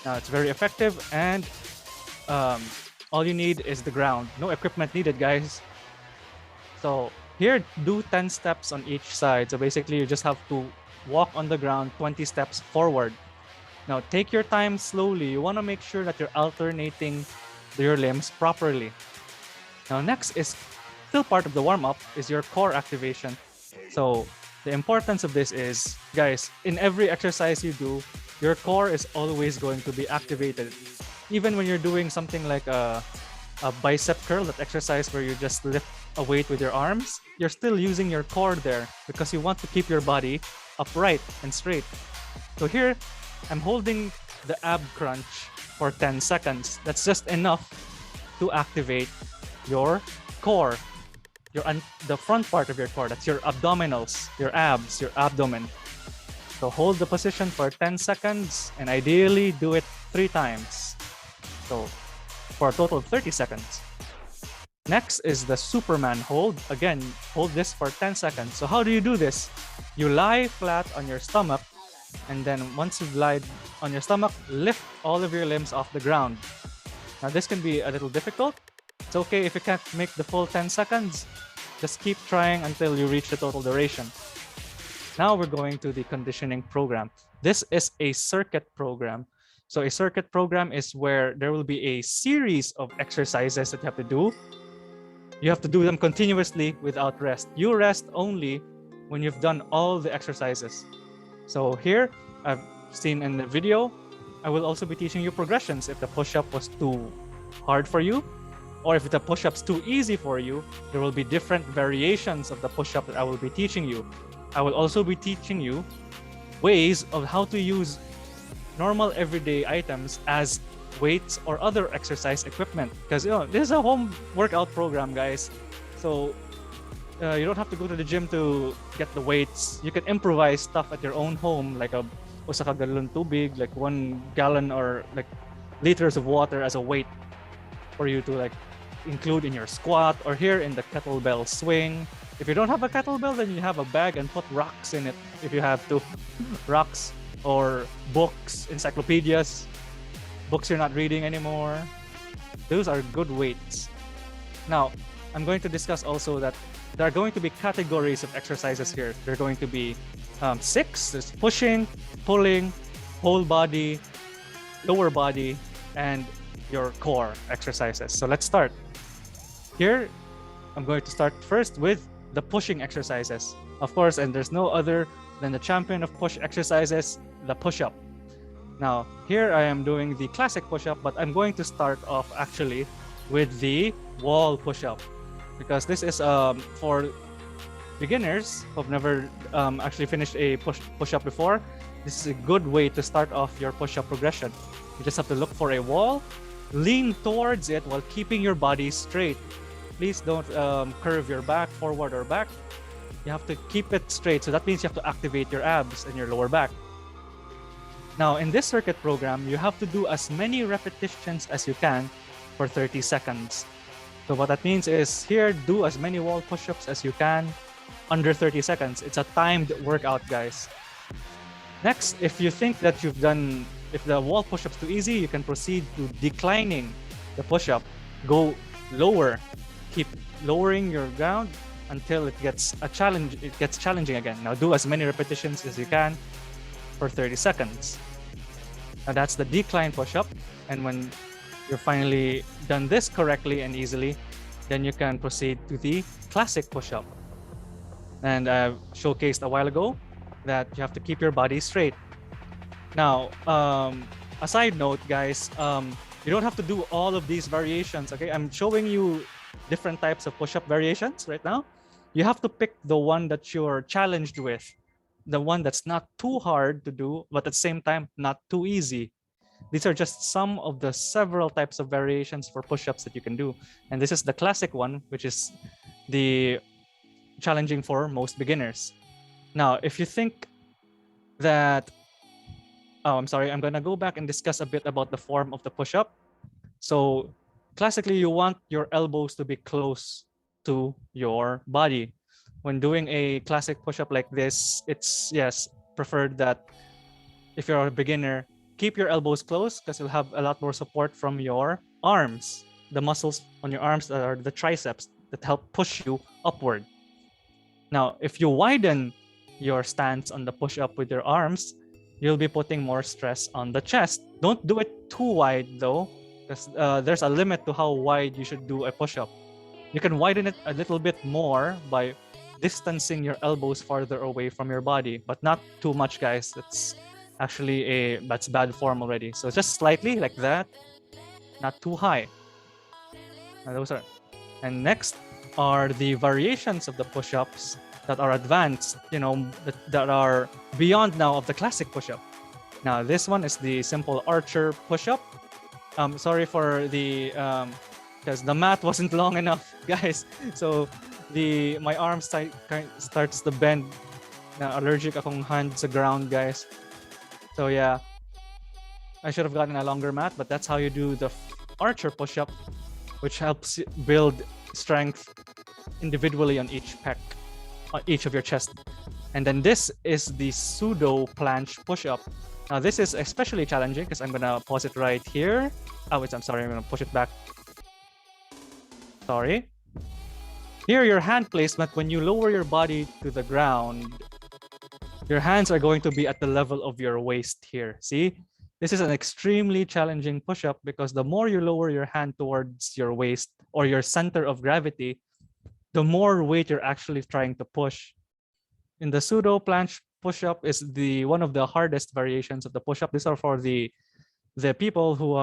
Now it's very effective, and all you need is the ground. No equipment needed, guys. So here, do 10 steps on each side. So basically, you just have to walk on the ground 20 steps forward. Now, take your time slowly. You want to make sure that you're alternating your limbs properly. Now, next is still part of the warm-up is your core activation. So the importance of this is, guys, in every exercise you do, your core is always going to be activated. Even when you're doing something like a bicep curl, that exercise where you just lift a weight with your arms, you're still using your core there because you want to keep your body upright and straight. So here, I'm holding the ab crunch for 10 seconds. That's just enough to activate your core, the front part of your core. That's your abdominals, your abs, your abdomen. So hold the position for 10 seconds and ideally do it 3 times. So for a total of 30 seconds. Next is the Superman hold. Again, hold this for 10 seconds. So how do you do this? You lie flat on your stomach, and then once you've lied on your stomach, lift all of your limbs off the ground. Now this can be a little difficult. It's okay if you can't make the full 10 seconds. Just keep trying until you reach the total duration. Now we're going to the conditioning program. This is a circuit program. So a circuit program is where there will be a series of exercises that you have to do. You have to do them continuously without rest. You rest only when you've done all the exercises. So here, I've seen in the video, I will also be teaching you progressions. If the push-up was too hard for you, or if the push-up's too easy for you, there will be different variations of the push-up that I will be teaching you. I will also be teaching you ways of how to use normal everyday items as weights or other exercise equipment, because this is a home workout program, guys. So you don't have to go to the gym to get the weights. You can improvise stuff at your own home, like a usa ka galon tubig, like 1 gallon or like liters of water as a weight for you to like include in your squat, or here in the kettlebell swing. If you don't have a kettlebell, then you have a bag and put rocks in it if you have to. Rocks or books, encyclopedias, books you're not reading anymore. Those are good weights. Now, I'm going to discuss also that there are going to be categories of exercises here. There are going to be 6. There's pushing, pulling, whole body, lower body, and your core exercises. So let's start. Here, I'm going to start first with the pushing exercises. Of course, and there's no other than the champion of push exercises, the push-up. Now, here I am doing the classic push-up, but I'm going to start off actually with the wall push-up, because this is for beginners who've never actually finished a push-up before. This is a good way to start off your push-up progression. You just have to look for a wall, lean towards it while keeping your body straight. Please don't curve your back forward or back. You have to keep it straight. So that means you have to activate your abs and your lower back. Now, in this circuit program, you have to do as many repetitions as you can for 30 seconds. So what that means is here, do as many wall push-ups as you can under 30 seconds. It's a timed workout, guys. Next, if you think that if the wall push-up's too easy, you can proceed to declining the push-up. Go lower. Keep lowering your ground until it gets challenging again. Now do as many repetitions as you can for 30 seconds. Now that's the decline push-up. And when you're finally done this correctly and easily, then you can proceed to the classic push-up. And I've showcased a while ago that you have to keep your body straight. Now, a side note, guys, you don't have to do all of these variations, okay? I'm showing you different types of push-up variations right now. You have to pick the one that you're challenged with, the one that's not too hard to do, but at the same time, not too easy. These are just some of the several types of variations for push-ups that you can do. And this is the classic one, which is the challenging for most beginners. Now, if you think that, I'm gonna go back and discuss a bit about the form of the push-up. So classically, you want your elbows to be close to your body. When doing a classic push-up like this, it's preferred that if you're a beginner, keep your elbows close because you'll have a lot more support from your arms. The muscles on your arms are the triceps that help push you upward. Now, if you widen your stance on the push-up with your arms, you'll be putting more stress on the chest. Don't do it too wide though, because there's a limit to how wide you should do a push-up. You can widen it a little bit more by distancing your elbows farther away from your body, but not too much, guys. That's actually that's bad form already. So just slightly like that, not too high. And next are the variations of the push-ups that are advanced, that are beyond now of the classic push-up. Now this one is the simple archer push-up. Sorry for the because the mat wasn't long enough, guys. So my arm starts to bend. Na allergic akong hand sa ground, guys. So yeah, I should have gotten a longer mat, but that's how you do the archer push-up, which helps build strength individually on each pec, on each of your chest. And then this is the pseudo planche push-up. Now this is especially challenging because I'm gonna pause it right here. I'm gonna push it back. Sorry. Here, your hand placement, when you lower your body to the ground, your hands are going to be at the level of your waist here. See? This is an extremely challenging push-up because the more you lower your hand towards your waist or your center of gravity, the more weight you're actually trying to push. In the pseudo planche push-up is one of the hardest variations of the push-up. These are for the people who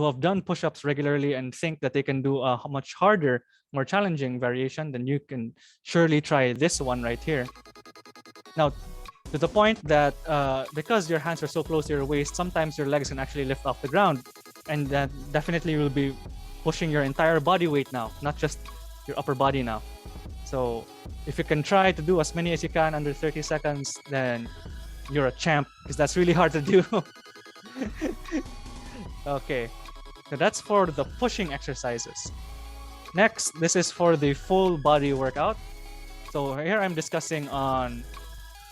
have done push-ups regularly and think that they can do a much harder, more challenging variation. Then you can surely try this one right here. Now, to the point that because your hands are so close to your waist, sometimes your legs can actually lift off the ground, and that definitely will be pushing your entire body weight now, not just your upper body now. So if you can try to do as many as you can under 30 seconds, then you're a champ, because that's really hard to do. Okay, so that's for the pushing exercises. Next, this is for the full body workout. So here I'm discussing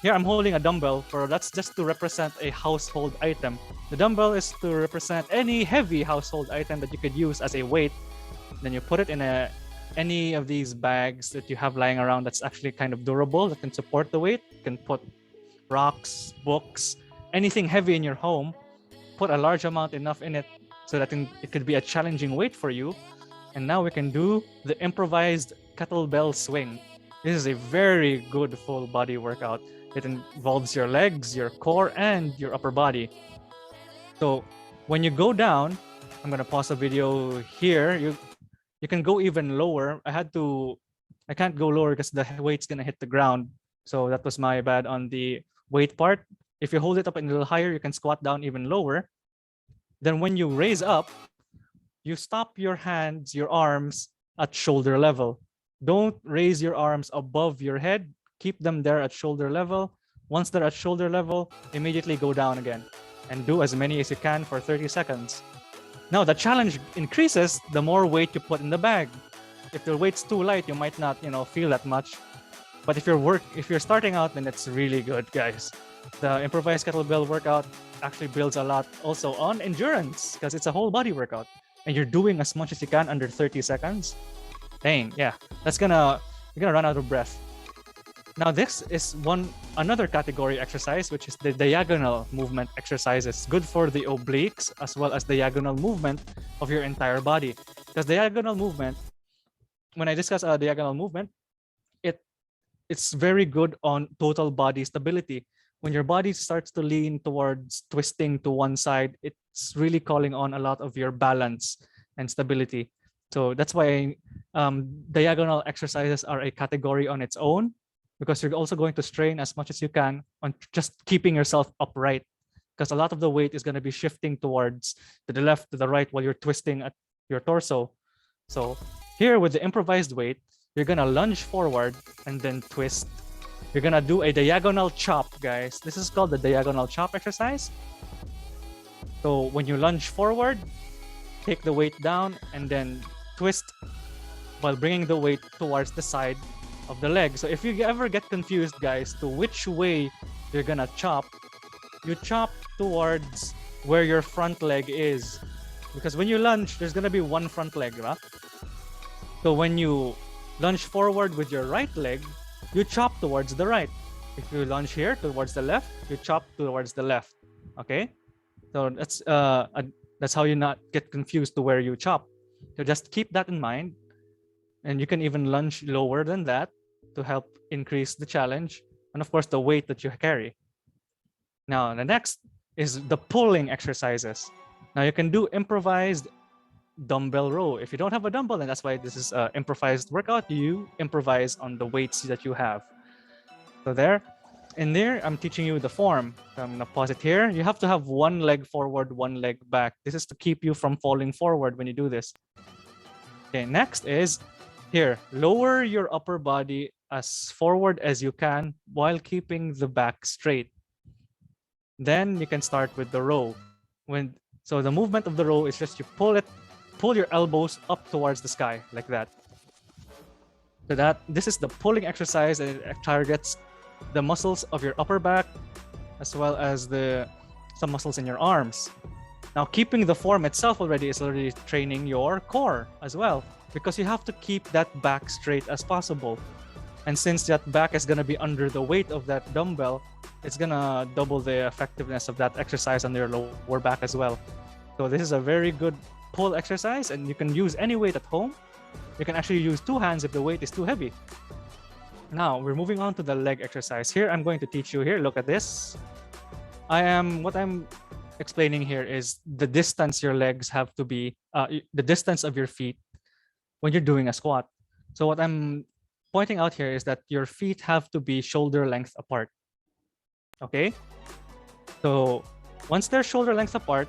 here I'm holding a dumbbell, that's just to represent a household item. The dumbbell is to represent any heavy household item that you could use as a weight. Then you put it in any of these bags that you have lying around that's actually kind of durable, that can support the weight. You can put rocks, books, anything heavy in your home. Put a large amount enough in it so that it could be a challenging weight for you. And now we can do the improvised kettlebell swing. This is a very good full body workout. It involves your legs, your core, and your upper body. So when you go down, I'm gonna pause the video here. You can go even lower. I can't go lower because the weight's gonna hit the ground. So that was my bad on the weight part. If you hold it up a little higher, you can squat down even lower. Then when you raise up, you stop your hands, your arms at shoulder level. Don't raise your arms above your head. Keep them there at shoulder level. Once they're at shoulder level, immediately go down again and do as many as you can for 30 seconds. Now the challenge increases the more weight you put in the bag. If the weight's too light, you might not, feel that much. But if you're starting out, then it's really good, guys. The improvised kettlebell workout actually builds a lot also on endurance because it's a whole body workout and you're doing as much as you can under 30 seconds. Dang, yeah, you're gonna run out of breath. Now this is another category exercise, which is the diagonal movement exercises. Good for the obliques as well as diagonal movement of your entire body. Because diagonal movement, when I discuss diagonal movement, it's very good on total body stability. When your body starts to lean towards twisting to one side, it's really calling on a lot of your balance and stability. So that's why diagonal exercises are a category on its own, because you're also going to strain as much as you can on just keeping yourself upright, because a lot of the weight is going to be shifting towards to the left, to the right while you're twisting at your torso. So here with the improvised weight, you're going to lunge forward and then twist. You're going to do a diagonal chop, guys. This is called the diagonal chop exercise. So when you lunge forward, take the weight down and then twist while bringing the weight towards the side of the leg. So if you ever get confused, guys, to which way you're gonna chop, you chop towards where your front leg is, because when you lunge, there's gonna be one front leg, right? So when you lunge forward with your right leg, you chop towards the right. If you lunge here towards the left, you chop towards the left. Okay, so that's how you not get confused to where you chop. So just keep that in mind, and you can even lunge lower than that to help increase the challenge, and of course the weight that you carry. Now the next is the pulling exercises. Now you can do improvised dumbbell row. If you don't have a dumbbell, then that's why this is an improvised workout. You improvise on the weights that you have. So in there, I'm teaching you the form. So I'm gonna pause it here. You have to have one leg forward, one leg back. This is to keep you from falling forward when you do this. Okay, next is here, lower your upper body as forward as you can while keeping the back straight. Then you can start with the row. So the movement of the row is just you pull your elbows up towards the sky like that. So this is the pulling exercise, and it targets the muscles of your upper back as well as some muscles in your arms. Now keeping the form itself is already training your core as well, because you have to keep that back straight as possible. And since that back is going to be under the weight of that dumbbell, it's going to double the effectiveness of that exercise on your lower back as well. So this is a very good pull exercise, and you can use any weight at home. You can actually use two hands if the weight is too heavy. Now we're moving on to the leg exercise. Here I'm going to teach you here. Look at this. What I'm explaining here is the distance your legs have to be, the distance of your feet when you're doing a squat. So what I'm pointing out here is that your feet have to be shoulder length apart. Okay. So once they're shoulder length apart,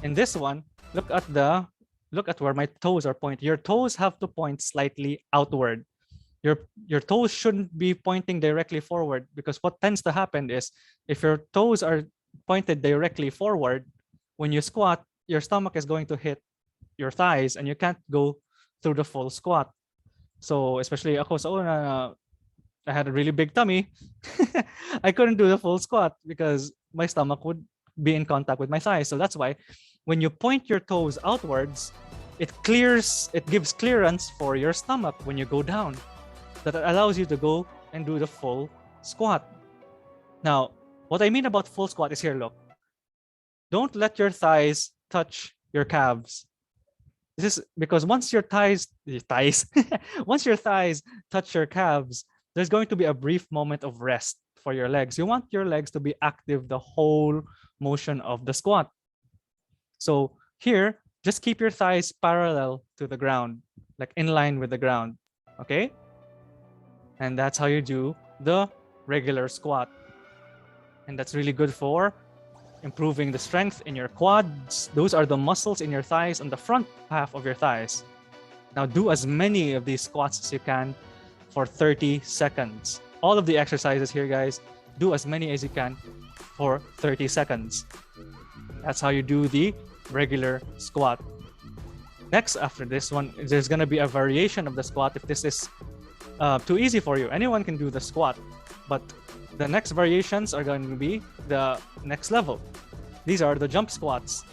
in this one, look at where my toes are pointing. Your toes have to point slightly outward. Your toes shouldn't be pointing directly forward, because what tends to happen is if your toes are pointed directly forward, when you squat, your stomach is going to hit your thighs and you can't go through the full squat. So especially ako sa una, I had a really big tummy. I couldn't do the full squat because my stomach would be in contact with my thighs. So that's why when you point your toes outwards, it gives clearance for your stomach when you go down. That allows you to go and do the full squat. Now, what I mean about full squat is here, look. Don't let your thighs touch your calves. This is because once your once your thighs touch your calves, there's going to be a brief moment of rest for your legs. You want your legs to be active the whole motion of the squat. So here, just keep your thighs parallel to the ground, like in line with the ground, okay? And that's how you do the regular squat. And that's really good for improving the strength in your quads. Those are the muscles in your thighs on the front half of your thighs. Now do as many of these squats as you can for 30 seconds. All of the exercises here, guys, do as many as you can for 30 seconds. That's how you do the regular squat. Next, after this one, there's going to be a variation of the squat. If this is too easy for you, anyone can do the squat, but the next variations are going to be the next level. These are the jump squats.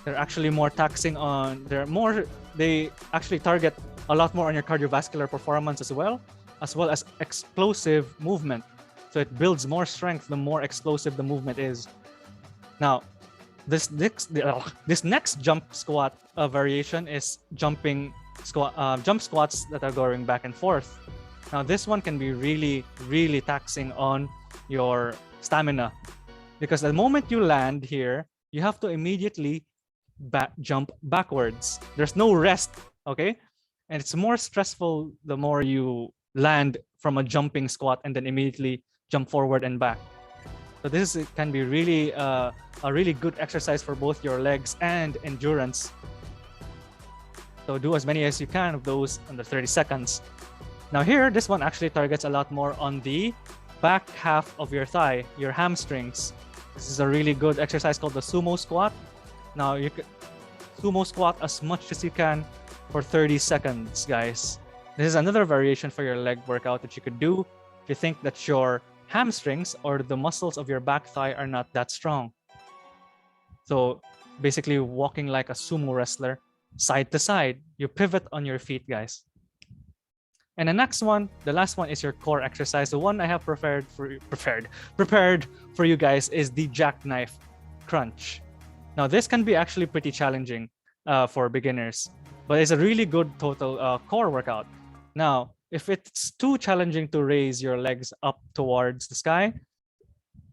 They're actually more taxing on, they actually target a lot more on your cardiovascular performance as well as explosive movement. So it builds more strength the more explosive the movement is. Now, this next jump squat variation is jump squats that are going back and forth. Now this one can be really, really taxing on your stamina, because the moment you land here, you have to immediately jump backwards. There's no rest, okay? And it's more stressful the more you land from a jumping squat and then immediately jump forward and back. So this can be really a really good exercise for both your legs and endurance. So do as many as you can of those under 30 seconds. Now here, this one actually targets a lot more on the back half of your thigh, your hamstrings. This is a really good exercise called the sumo squat. Now you can sumo squat as much as you can for 30 seconds, guys. This is another variation for your leg workout that you could do if you think that your hamstrings or the muscles of your back thigh are not that strong. So basically walking like a sumo wrestler, side to side. You pivot on your feet, guys. And the next one, the last one, is your core exercise. The one I have prepared for you guys is the jackknife crunch. Now this can be actually pretty challenging for beginners, but it's a really good total core workout. Now, if it's too challenging to raise your legs up towards the sky,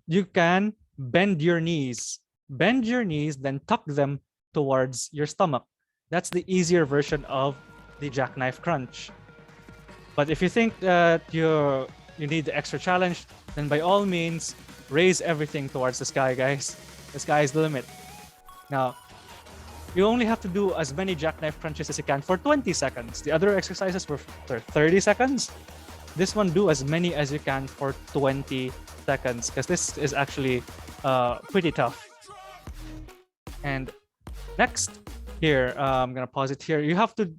you can bend your knees, then tuck them towards your stomach. That's the easier version of the jackknife crunch. But if you think that you need the extra challenge, then by all means, raise everything towards the sky, guys. The sky is the limit. Now, you only have to do as many jackknife crunches as you can for 20 seconds. The other exercises were for 30 seconds. This one, do as many as you can for 20 seconds, because this is actually pretty tough. And next, here, I'm going to pause it here. You have to,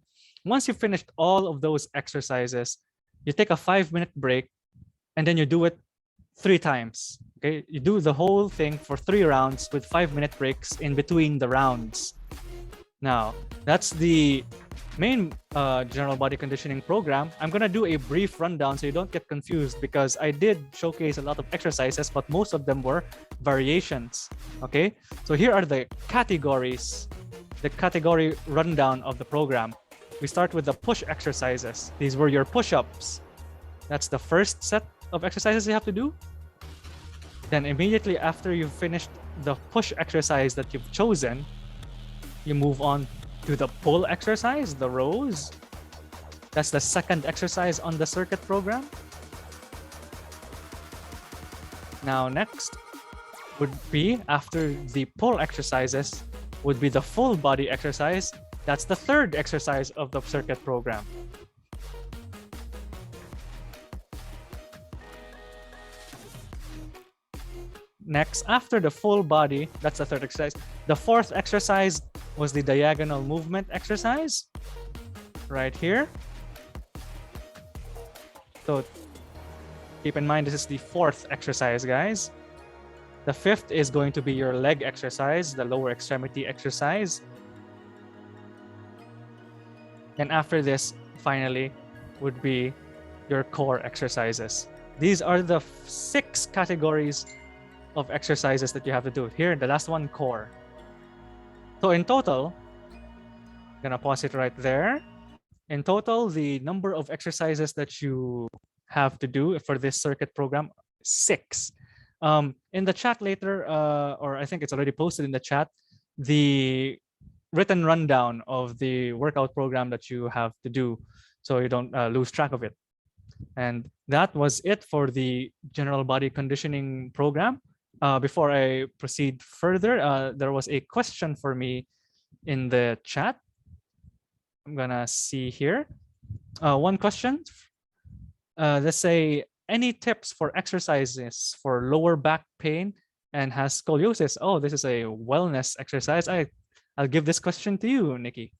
once you've finished all of those exercises, you take a 5-minute break and then you do it 3 times. Okay, you do the whole thing for 3 rounds with 5-minute breaks in between the rounds. Now, that's the main general body conditioning program. I'm gonna do a brief rundown so you don't get confused, because I did showcase a lot of exercises, but most of them were variations. Okay, so here are the categories, the category rundown of the program. We start with the push exercises. These were your push-ups. That's the first set of exercises you have to do. Then immediately after you've finished the push exercise that you've chosen, you move on to the pull exercise, the rows. That's the second exercise on the circuit program. Now next would be, after the pull exercises, would be the full body exercise. That's the third exercise of the circuit program. Next, after the full body, that's the third exercise. The fourth exercise was the diagonal movement exercise, right here. So keep in mind, this is the fourth exercise, guys. The fifth is going to be your leg exercise, the lower extremity exercise. And after this, finally, would be your core exercises. These are the 6 categories of exercises that you have to do. Here, the last one, core. So in total, Gonna pause it right there. In total, the number of exercises that you have to do for this circuit program, 6. In the chat later, or I think it's already posted in the chat, the written rundown of the workout program that you have to do so you don't lose track of it. And that was it for the general body conditioning program. Before I proceed further, there was a question for me in the chat. I'm gonna see here. One question. Let's say, any tips for exercises for lower back pain and has scoliosis? Oh, this is a wellness exercise. I'll give this question to you, Nikki.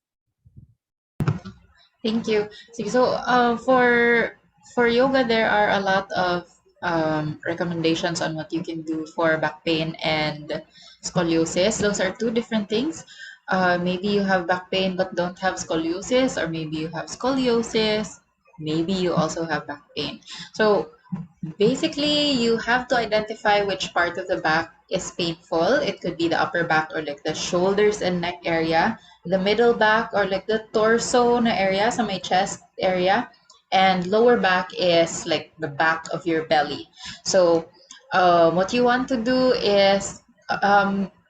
Thank you. So, for yoga, there are a lot of recommendations on what you can do for back pain and scoliosis. Those are two different things. Maybe you have back pain but don't have scoliosis, or maybe you have scoliosis. Maybe you also have back pain. So, basically, you have to identify which part of the back is painful. It could be the upper back or like the shoulders and neck area, the middle back or like the torso na area, so my chest area, and lower back is like the back of your belly. So, what you want to do is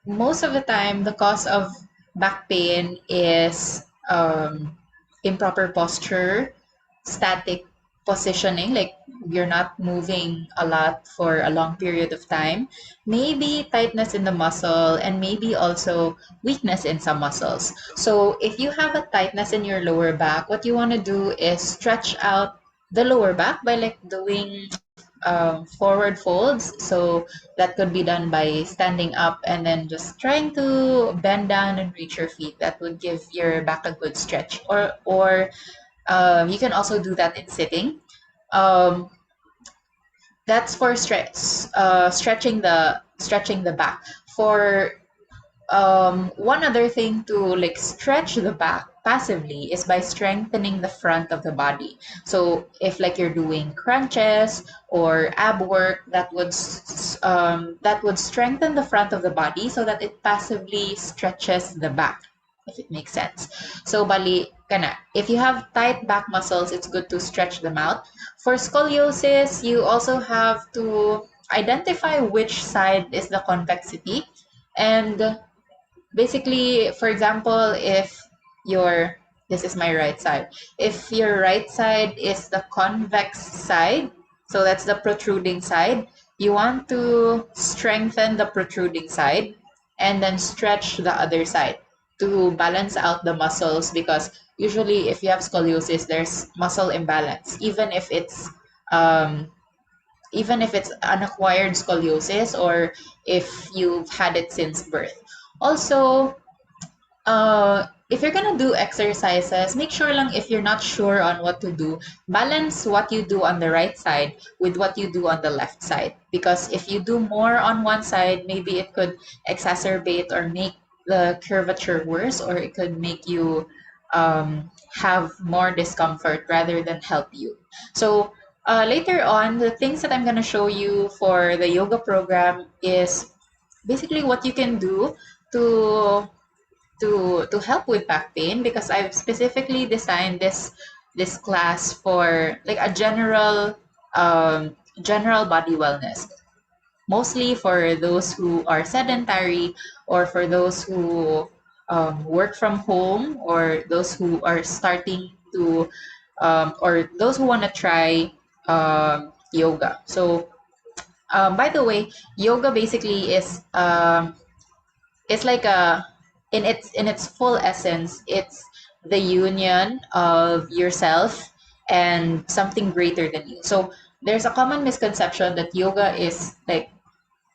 most of the time the cause of back pain is improper posture, static positioning, like you're not moving a lot for a long period of time, maybe tightness in the muscle, and maybe also weakness in some muscles. So if you have a tightness in your lower back, what you want to do is stretch out the lower back by like doing forward folds. So that could be done by standing up and then just trying to bend down and reach your feet. That would give your back a good stretch. Or you can also do that in sitting. Um, that's for stretching the back. For one other thing to like stretch the back passively is by strengthening the front of the body. So if like you're doing crunches or ab work, that would strengthen the front of the body so that it passively stretches the back, if it makes sense. So bali kana, if you have tight back muscles, it's good to stretch them out. For scoliosis, you also have to identify which side is the convexity. And basically, for example, if your this is my right side. If your right side is the convex side, so that's the protruding side, you want to strengthen the protruding side and then stretch the other side to balance out the muscles, because usually if you have scoliosis, there's muscle imbalance, um, even if it's unacquired scoliosis or if you've had it since birth. Also, if you're gonna do exercises, make sure lang, if you're not sure on what to do, balance what you do on the right side with what you do on the left side. Because if you do more on one side, maybe it could exacerbate or make the curvature worse, or it could make you have more discomfort rather than help you. So later on, the things that I'm gonna show you for the yoga program is basically what you can do to to help with back pain, because I've specifically designed this class for like a general body wellness, mostly for those who are sedentary, or for those who work from home, or those who are starting to or those who want to try yoga. So by the way, yoga basically is it's like a in its full essence, it's the union of yourself and something greater than you. So there's a common misconception that yoga is like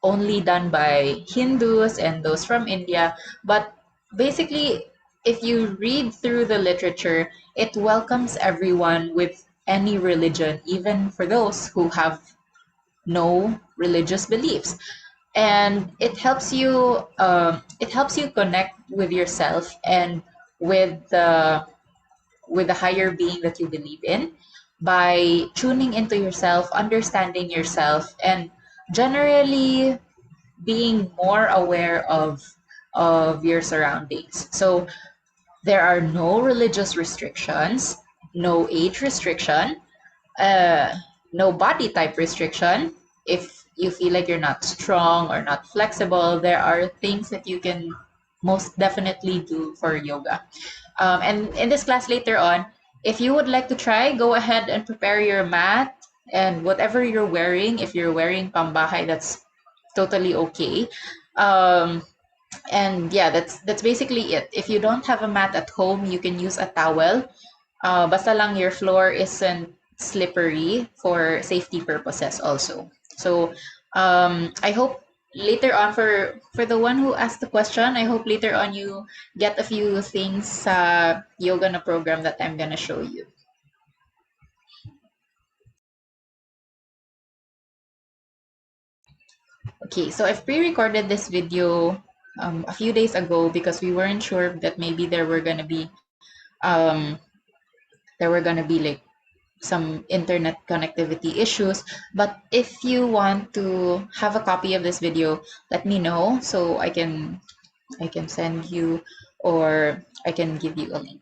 only done by Hindus and those from India, but basically if you read through the literature, it welcomes everyone with any religion, even for those who have no religious beliefs. And it helps you connect with yourself and with the higher being that you believe in, by tuning into yourself, understanding yourself, and generally being more aware of your surroundings. So There are no religious restrictions, no age restriction, no body type restriction. If you feel like you're not strong or not flexible, there are things that you can most definitely do for yoga. And in this class later on, if you would like to try, go ahead and prepare your mat and whatever you're wearing. If you're wearing pambahay, that's totally okay. Um, and yeah, that's basically it. If you don't have a mat at home, you can use a towel. Basta lang your floor isn't slippery for safety purposes also. So I hope later on, for the one who asked the question, I hope later on you get a few things sa yoga na program that I'm gonna show you. Okay, so I've pre-recorded this video a few days ago because we weren't sure that maybe um, there were gonna be like some internet connectivity issues. But if you want to have a copy of this video, let me know so I can send you or I can give you a link.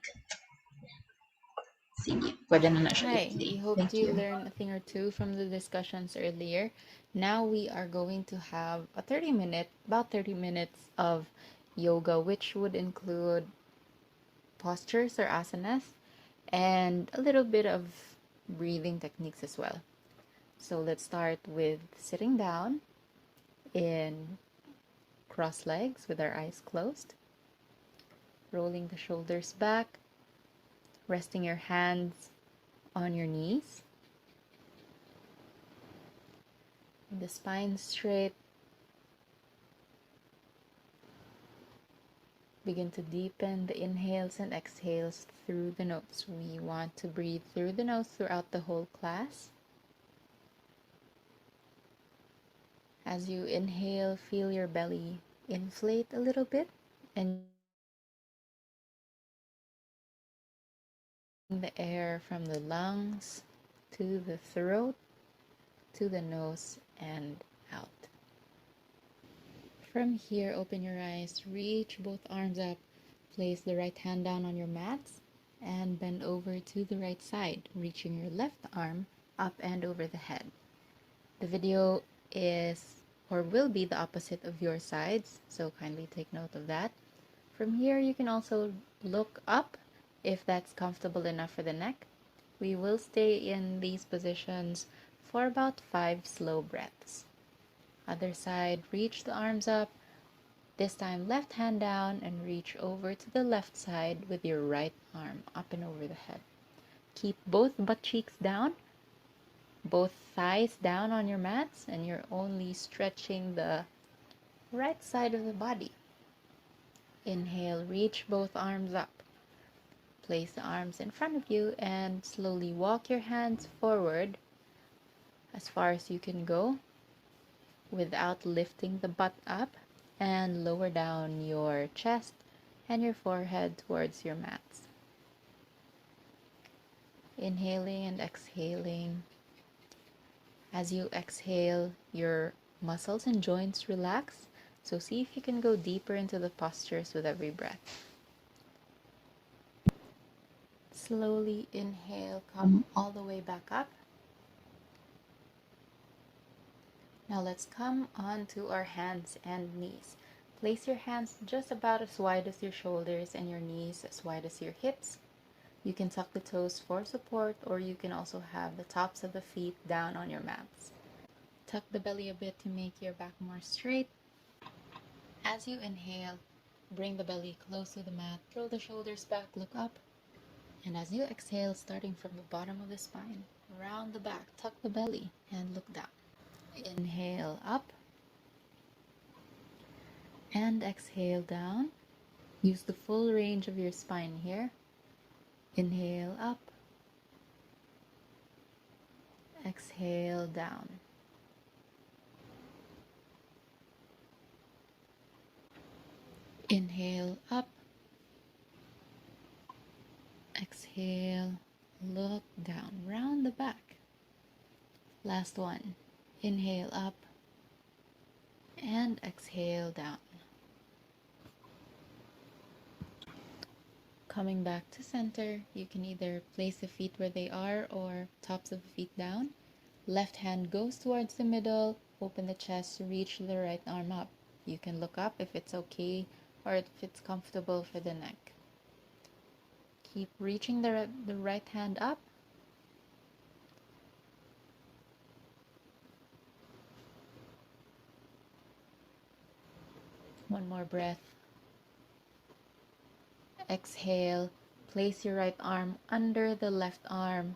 Sige, pwede na siya Hi, i-play. we hoped Thank you you. learned a thing or two from the discussions earlier. Now we are going to have about 30 minutes of yoga, which would include postures or asanas and a little bit of breathing techniques as well. So let's start with sitting down in cross legs with our eyes closed, rolling the shoulders back, resting your hands on your knees, the spine straight. Begin to deepen the inhales and exhales through the nose. We want to breathe through the nose throughout the whole class. As you inhale, feel your belly inflate a little bit and the air from the lungs to the throat, to the nose, and out. From here, open your eyes, reach both arms up, place the right hand down on your mats, and bend over to the right side, reaching your left arm up and over the head. The video is or will be the opposite of your sides, so kindly take note of that. From here, you can also look up if that's comfortable enough for the neck. We will stay in these positions for about 5 slow breaths. Other side, reach the arms up. This time, left hand down and reach over to the left side with your right arm up and over the head. Keep both butt cheeks down, both thighs down on your mats, and you're only stretching the right side of the body. Inhale, reach both arms up. Place the arms in front of you and slowly walk your hands forward as far as you can go without lifting the butt up, and lower down your chest and your forehead towards your mats. Inhaling and exhaling. As you exhale, your muscles and joints relax, so see if you can go deeper into the postures with every breath. Slowly inhale, come all the way back up. Now let's come onto our hands and knees. Place your hands just about as wide as your shoulders and your knees as wide as your hips. You can tuck the toes for support, or you can also have the tops of the feet down on your mats. Tuck the belly a bit to make your back more straight. As you inhale, bring the belly close to the mat, throw the shoulders back, look up. And as you exhale, starting from the bottom of the spine, round the back, tuck the belly, and look down. Inhale up and exhale down. Use the full range of your spine here. Inhale up, exhale down. Inhale up, exhale, look down, round the back. Last one. Inhale up and exhale down. Coming back to center, you can either place the feet where they are or tops of the feet down. Left hand goes towards the middle, open the chest, reach the right arm up. You can look up if it's okay or if it's comfortable for the neck. Keep reaching the right hand up. One more breath. Exhale. Place your right arm under the left arm